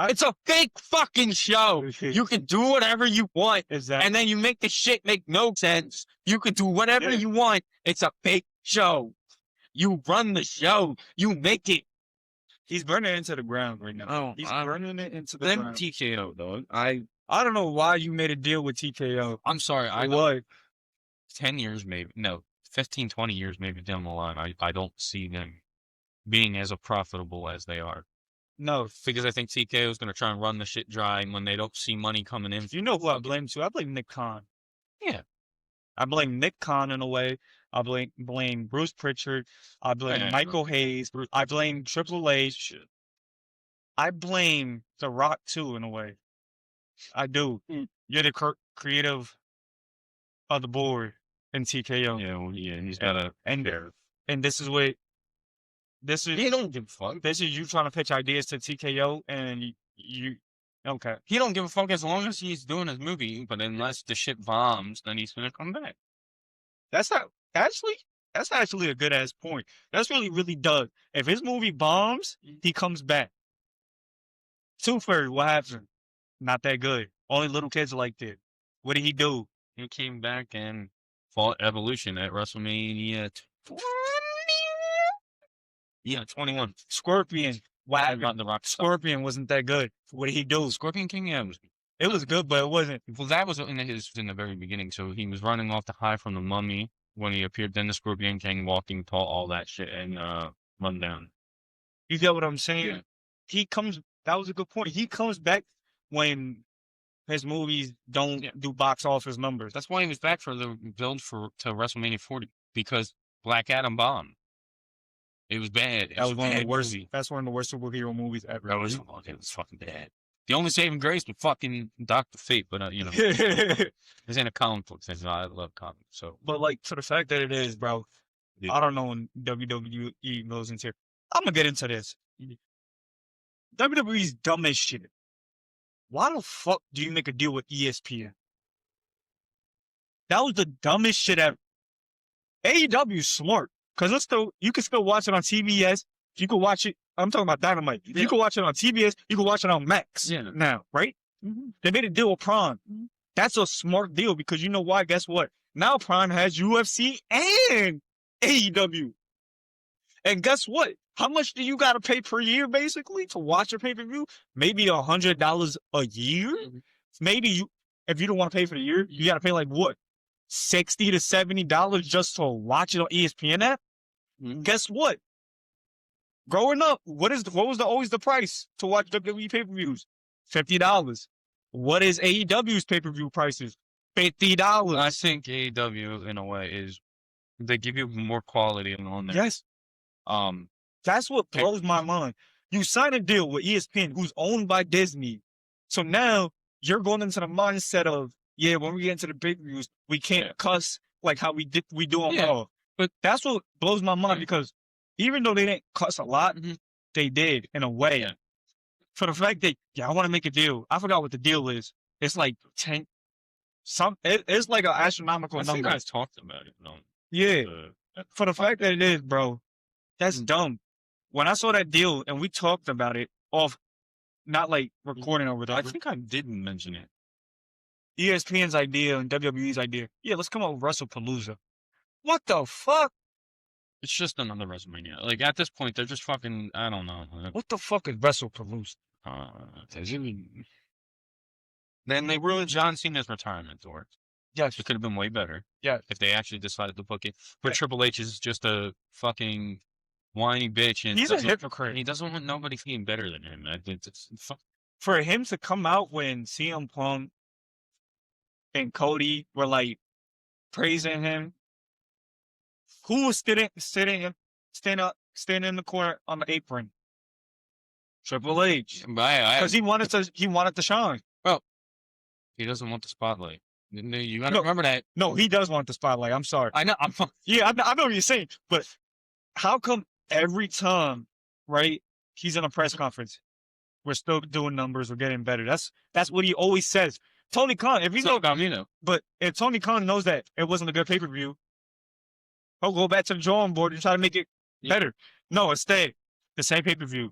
It's a fake fucking show. You can do whatever you want. Exactly. And then you make the shit make no sense. You can do whatever you want. It's a fake show. You run the show. You make it. He's burning it into the ground right now. Oh, he's burning it into the ground. TKO, though. I don't know why you made a deal with TKO. I'm sorry. What? 10 years maybe. No, 15, 20 years maybe down the line. I don't see them being as profitable as they are. No. Because I think TKO is going to try and run the shit dry, and when they don't see money coming in. You know who I blame too? I blame Nick Khan. Yeah. I blame Nick Khan in a way. I blame Bruce Pritchard. I blame Michael Hayes. I blame Triple H. I blame The Rock too in a way. I do. You're the creative of the board in TKO. Yeah, well, yeah, he's got a and this is what he don't give a fuck. This is you trying to pitch ideas to TKO, and you okay. He don't give a fuck as long as he's doing his movie, but unless the shit bombs, then he's gonna come back. That's actually a good ass point. That's really does. If his movie bombs, he comes back. Two-Thirds, what happened? Not that good. Only little kids like that. What did he do? He came back and fought Evolution at WrestleMania 21. Scorpion. What happened? The Rock Scorpion wasn't that good. What did he do? Scorpion King, yeah, it was good, but it wasn't. Well, that was in the very beginning. So he was running off the high from the Mummy when he appeared. Then the Scorpion King, walking tall, all that shit, and run down. You get what I'm saying? Yeah. He comes. That was a good point. He comes back when his movies don't do box office numbers. That's why he was back for the build to WrestleMania 40 because Black Adam bombed. It was bad. It That was one of the bad worst. movie. That's one of the worst superhero movies ever. That was it was fucking bad. The only saving grace was fucking Dr. Fate, but you know, this ain't a comic book thing. I love comics, so. But like to the fact that it is, bro, Yeah. I don't know when WWE goes into here. I'm gonna get into this. WWE's dumb as shit. Why the fuck do you make a deal with ESPN? That was the dumbest shit ever. AEW is smart because you can still watch it on TBS. You can watch it. I'm talking about Dynamite. Yeah. You can watch it on TBS. You can watch it on Max. Yeah. Now, right? Mm-hmm. They made a deal with Prime. Mm-hmm. That's a smart deal because you know why? Guess what? Now Prime has UFC and AEW. And guess what? How much do you got to pay per year, basically, to watch a pay-per-view? Maybe $100 a year? Mm-hmm. Maybe if you don't want to pay for the year, you got to pay like what? $60 to $70 just to watch it on ESPN app? Mm-hmm. Guess what? Growing up, what was always the price to watch WWE pay-per-views? $50. What is AEW's pay-per-view prices? $50. I think AEW in a way is they give you more quality on there. Yes. That's what Hey. blows my mind. You sign a deal with ESPN, who's owned by Disney. So now you're going into the mindset of, yeah, when we get into the pay-per-views, we can't cuss like how we do on Raw. But that's what blows my mind because even though they didn't cuss a lot, they did in a way. Yeah. For the fact that, I want to make a deal. I forgot what the deal is. It's like 10, it's like an astronomical I number. think I talked about it. Yeah. For the fact that it is, bro, that's dumb. When I saw that deal and we talked about it off, not like recording over there. I think I didn't mention it. ESPN's idea and WWE's idea. Yeah, let's come up with WrestlePalooza. What the fuck? It's just another WrestleMania. Like at this point, they're just fucking. I don't know. What the fuck is WrestlePalooza? Then they ruined John Cena's retirement tour. Yes. It could have been way better. Yeah. If they actually decided to book it. But Triple H is just a fucking whiny bitch. And he's a hypocrite. He doesn't want nobody being better than him. For him to come out when CM Punk and Cody were like praising him, who was standing in the corner on the apron? Triple H. Because he wanted to shine. Well, he doesn't want the spotlight. You got to remember that. No, he does want the spotlight. I'm sorry. I know. Yeah, I know what you're saying. But how come every time, right, he's in a press conference, we're still doing numbers, we're getting better? That's what he always says. Tony Khan, but if Tony Khan knows that it wasn't a good pay-per-view, he'll go back to the drawing board and try to make it better. No, instead, the same pay-per-view.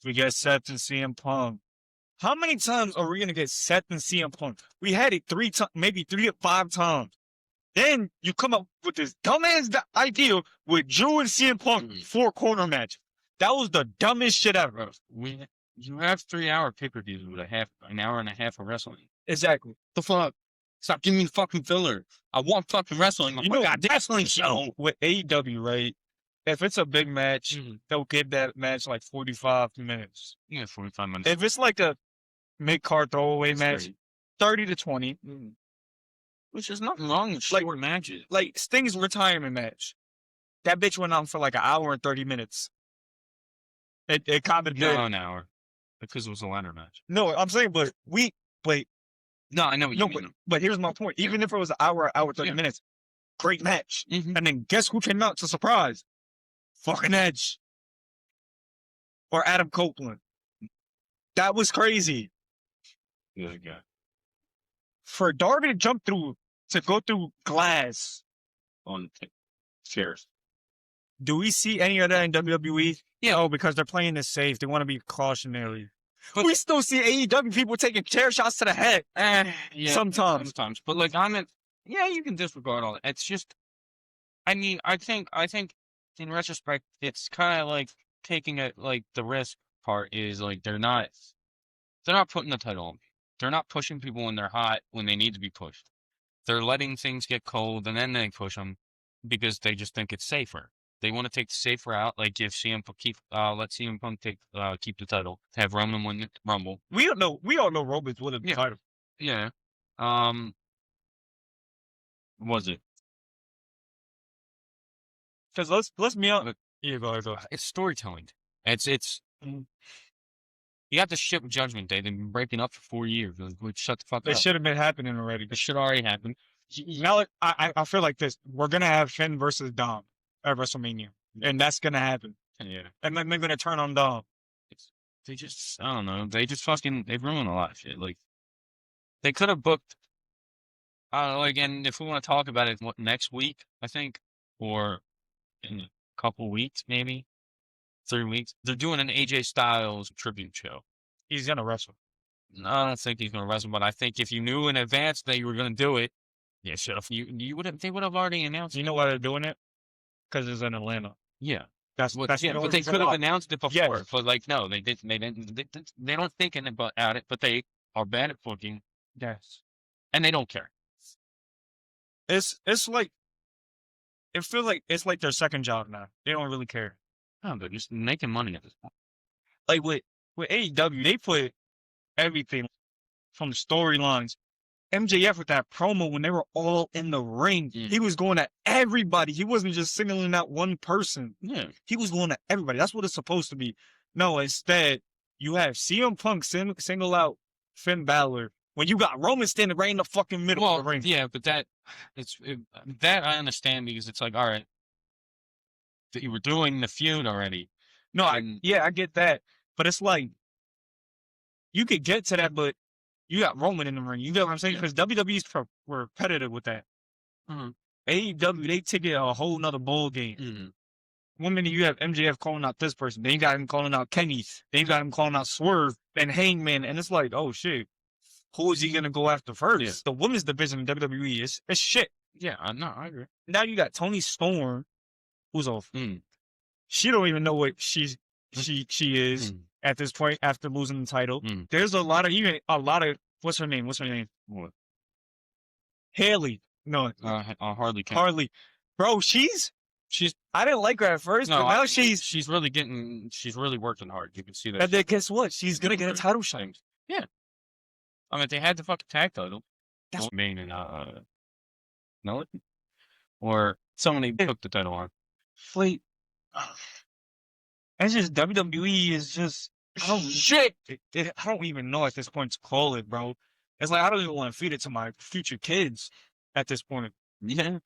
We get Seth and CM Punk. How many times are we going to get Seth and CM Punk? We had it 3 times, maybe 3 or 5 times. Then you come up with this dumbass idea with Drew and CM Punk 4-corner match. That was the dumbest shit ever. You have 3-hour pay-per-views with an hour and a half of wrestling. Exactly. The fuck? Stop giving me fucking filler. I want fucking wrestling. You know, wrestling show. With AEW, right? If it's a big match, they'll give that match like 45 minutes. Yeah, 45 minutes. If it's like a mid-card throwaway match, 30 to 20. Which is nothing wrong with short matches. Like Sting's retirement match. That bitch went on for like an hour and 30 minutes. It kind of did. No, an hour. Because it was a ladder match. No, I'm saying, but no, I know what you mean. But here's my point. Even if it was an hour 30 minutes, great match. And then guess who came out to surprise? Fucking Edge. Or Adam Copeland. That was crazy. Yeah. For Darby to go through glass on chairs. Do we see any of that in WWE? Yeah, because they're playing this safe. They want to be cautionary. But we still see AEW people taking chair shots to the head. Yeah, sometimes. But like you can disregard all that. It's just, I mean, I think in retrospect, it's kind of like taking it, like the risk part is like they're not putting the title on. They're not pushing people when they're hot when they need to be pushed. They're letting things get cold and then they push them because they just think it's safer. They want to take the safe route, like give CM Punk let CM Punk keep the title, have Roman win the Rumble. We all know Roman's winning the title. Yeah. Was it? Because let's be honest. Yeah, go ahead. It's storytelling. It's Mhm. you have to ship Judgment Day. They've been breaking up for 4 years. Like, shut the fuck It up. should have been happening already. This should already happen. Now I feel like this. We're gonna have Finn versus Dom at WrestleMania, and that's gonna happen. Yeah. And then they're gonna turn on Dom. They just, I don't know. They just fucking, they've ruined a lot of shit. Like, they could have booked, I don't know, again, if we want to talk about it, what, next week, I think, or in a couple weeks, maybe 3 weeks. They're doing an AJ Styles tribute show. He's gonna wrestle. No, I don't think he's going to wrestle, but I think if you knew in advance that you were going to do it, yeah, should have. You would have. They would have already announced. You know why they're doing it? Because it's in Atlanta. Yeah, That's but the only but they reason could have why. announced it before. Yes. But like, no, they didn't. They didn't. They don't think about it, but they are bad at booking, Yes. and they don't care. It's like it feels like it's like their second job now. They don't really care. No, they're just making money at this point. Like with AEW, they put everything from the storylines. MJF with that promo when they were all in the ring, he was going at everybody. He wasn't just singling out one person. Yeah, He was going at everybody. That's what it's supposed to be. No, instead, you have CM Punk single out Finn Balor when you got Roman standing right in the fucking middle of the ring. Yeah, but that I understand because it's like, all right, that you were doing the feud already. No, I get that, but it's like you could get to that, but you got Roman in the ring. You get what I'm saying? Because WWE's were repetitive with that. AEW, they take it a whole nother ball game. One minute you have MJF calling out this person, then you got him calling out Kenny, then you got him calling out Swerve and Hangman, and it's like, oh shit, who is he gonna go after first? Yeah. The women's division in WWE is shit. Yeah, I agree. Now you got Toni Storm, who's off. She don't even know what she is at this point after losing the title. There's a lot of what's her name? What? Haley. No, Harley. Harley. Bro, she's. I didn't like her at first, but now she's really working hard. You can see that. And then guess what? She's gonna get a title shot. Yeah. I mean, they had the fucking tag title. That's Main and no, or somebody took the title on. Wait. It's just WWE is just shit. I don't even know at this point to call it, bro. It's like I don't even want to feed it to my future kids at this point. Yeah.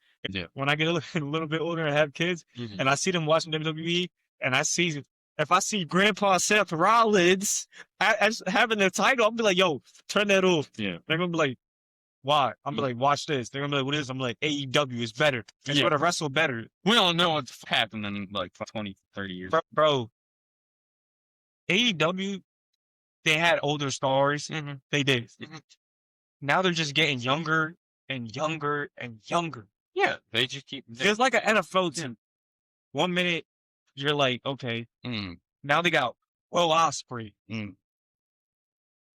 When I get a little bit older and have kids, and I see them watching WWE, and if I see Grandpa Seth Rollins as having the title, I'll be like, yo, turn that off. Yeah. They're gonna be like, why? I'm be like, watch this. They're gonna be like, what is? I'm like, AEW is better. It's gonna wrestle better. We don't know what's happened in like 20, 30 years. Bro, AEW, they had older stars. They did. Now they're just getting younger and younger and younger. Yeah, they just keep. It's like an NFL team. 1 minute, you're like, okay. Now they got Will Ospreay.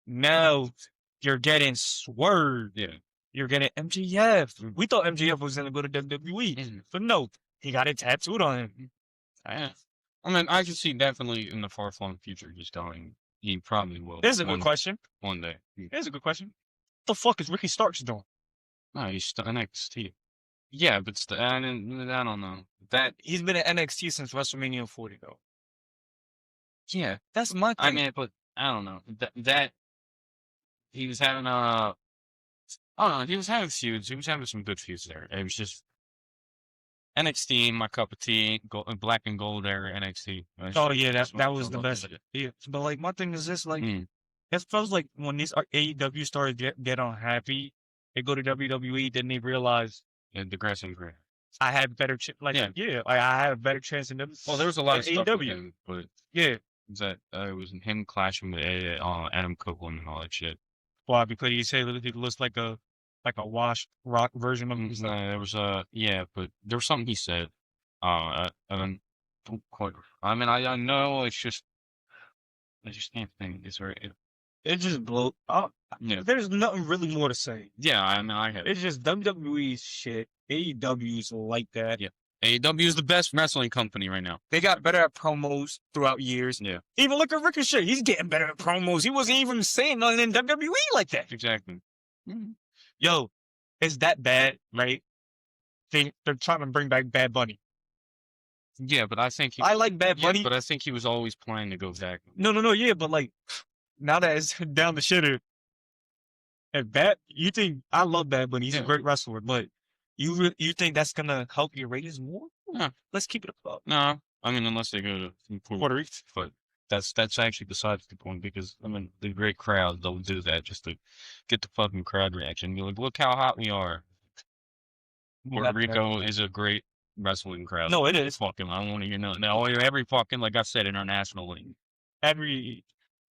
Now you're getting Swerve. Yeah. You're getting MJF. We thought MJF was going to go to WWE. But no, he got it tattooed on him. I mean, I can see definitely in the far-flung future just going, he probably will. This is a good question. One day. Here's a good question. What the fuck is Ricky Starks doing? No, he's still NXT. Yeah, but I don't know. That he's been at NXT since WrestleMania 40, though. Yeah, that's my thing. I mean, but I don't know that he was having I don't know. He was having feuds. He was having some good feuds there. It was just NXT, my cup of tea. Black and gold era NXT. Oh yeah, that was the best. Yeah, but like my thing is this, like it feels like when these AEW stars get unhappy, they go to WWE, then they realize the grass ain't green. I had better like I had a better chance in them. Well, there was a lot of stuff AEW, with him, but yeah, that it was him clashing with Adam Copeland and all that shit. Why? Because you say he looks like a washed rock version of him. There was but there was something he said. I don't quite. I mean, I know it's just. I just can't think. It's right. It just blew up. Yeah. There's nothing really more to say. Yeah, I mean, I have. It's just WWE's shit. AEW's like that. Yeah. AEW is the best wrestling company right now. They got better at promos throughout years. Yeah. Even look at Ricochet. He's getting better at promos. He wasn't even saying nothing in WWE like that. Exactly. Yo, it's that bad, right? They're trying to bring back Bad Bunny. Yeah, but I think I like Bad yeah, Bunny. but I think he was always planning to go back. No, yeah, but like now that it's down the shitter, and you think I love Bad Bunny? He's a great wrestler, but you think that's gonna help your ratings more? Yeah. Let's keep it up. No, I mean unless they go to Puerto Rico. but that's actually besides the point because I mean the great crowd they'll do that just to get the fucking crowd reaction. You're like, look how hot we are. Puerto Rico is a great wrestling crowd. No, it is. Fucking, I don't want to hear nothing. Now, every fucking, like I said, internationally,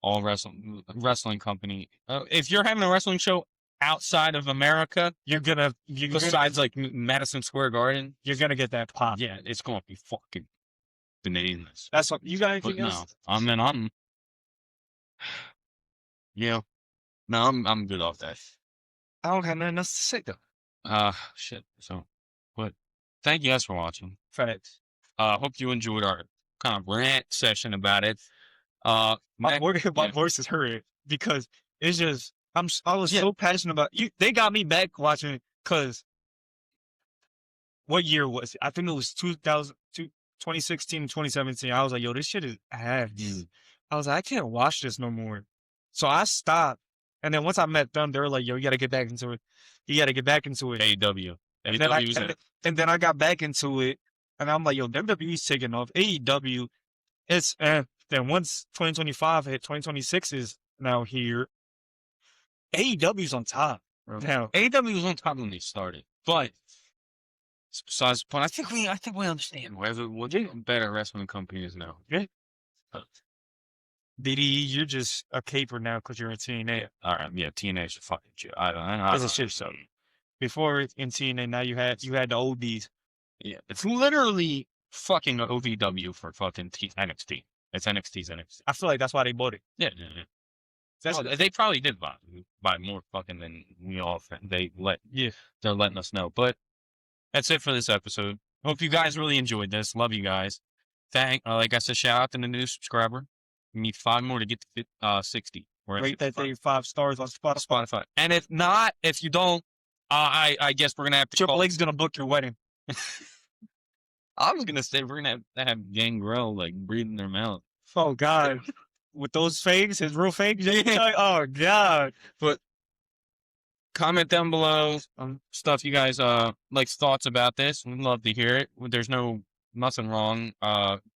all wrestling company. If you're having a wrestling show outside of America, besides like Madison Square Garden, you're gonna get that pop. yeah, it's gonna be fucking bananas. That's what you got. Anything But else? no, I mean, yeah, no, I'm good off that. I don't have nothing else to say though. Shit. So, but thank you guys for watching. Facts. Hope you enjoyed our kind of rant session about it. My voice is hurting because it's just I was so passionate about you. They got me back watching because what year was it? I think it was 2016 and 2017. I was like, yo, this shit is ass. I was like, I can't watch this no more. So I stopped. And then once I met them, they were like, yo, you got to get back into it. You got to get back into it. AEW. And then I got back into it. And I'm like, yo, WWE's taking off. AEW, then once 2025 hit, 2026 is now here. AEW's on top. Now, AEW was on top when they started. But besides the point, I think we understand what better wrestling company is now. Yeah. DDE, you're just a caper now because you're in TNA. All right, yeah, TNA's a fucking shit. That's a shit show. Before in TNA, now you had the oldies. Yeah, it's literally fucking OVW for fucking NXT. It's NXT's NXT. I feel like that's why they bought it. Yeah. They probably did buy more fucking than we all think. They're letting us know. But that's it for this episode. Hope you guys really enjoyed this. Love you guys. Like I said, shout out to the new subscriber. We need 5 more to get to 60. Rate that thing 5 stars on Spotify. And if you don't, I guess we're gonna have to. Triple H's gonna book your wedding. I was gonna say we're gonna have Gangrel like breathing their mouth. Oh God, with those fakes, his real fakes. Oh God. But comment down below stuff you guys like thoughts about this. We'd love to hear it. There's nothing wrong.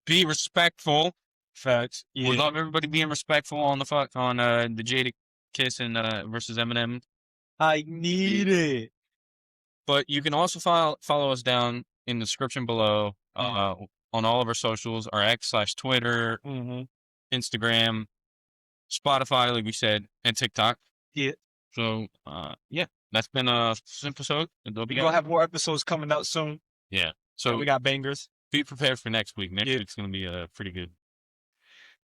Be respectful. Facts. Yeah. We love everybody being respectful on the Jada Kiss and versus Eminem. I need it. But you can also follow us down in the description below on all of our socials, our X/Twitter, Instagram, Spotify, like we said, and TikTok. Yeah. So yeah, that's been a episode. We're gonna have more episodes coming out soon. Yeah. So we got bangers. Be prepared for next week. Next week's gonna be a pretty good.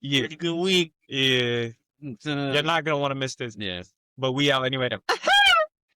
Yeah. Pretty good week. Yeah. You're not gonna want to miss this. Yeah. But we out anyway.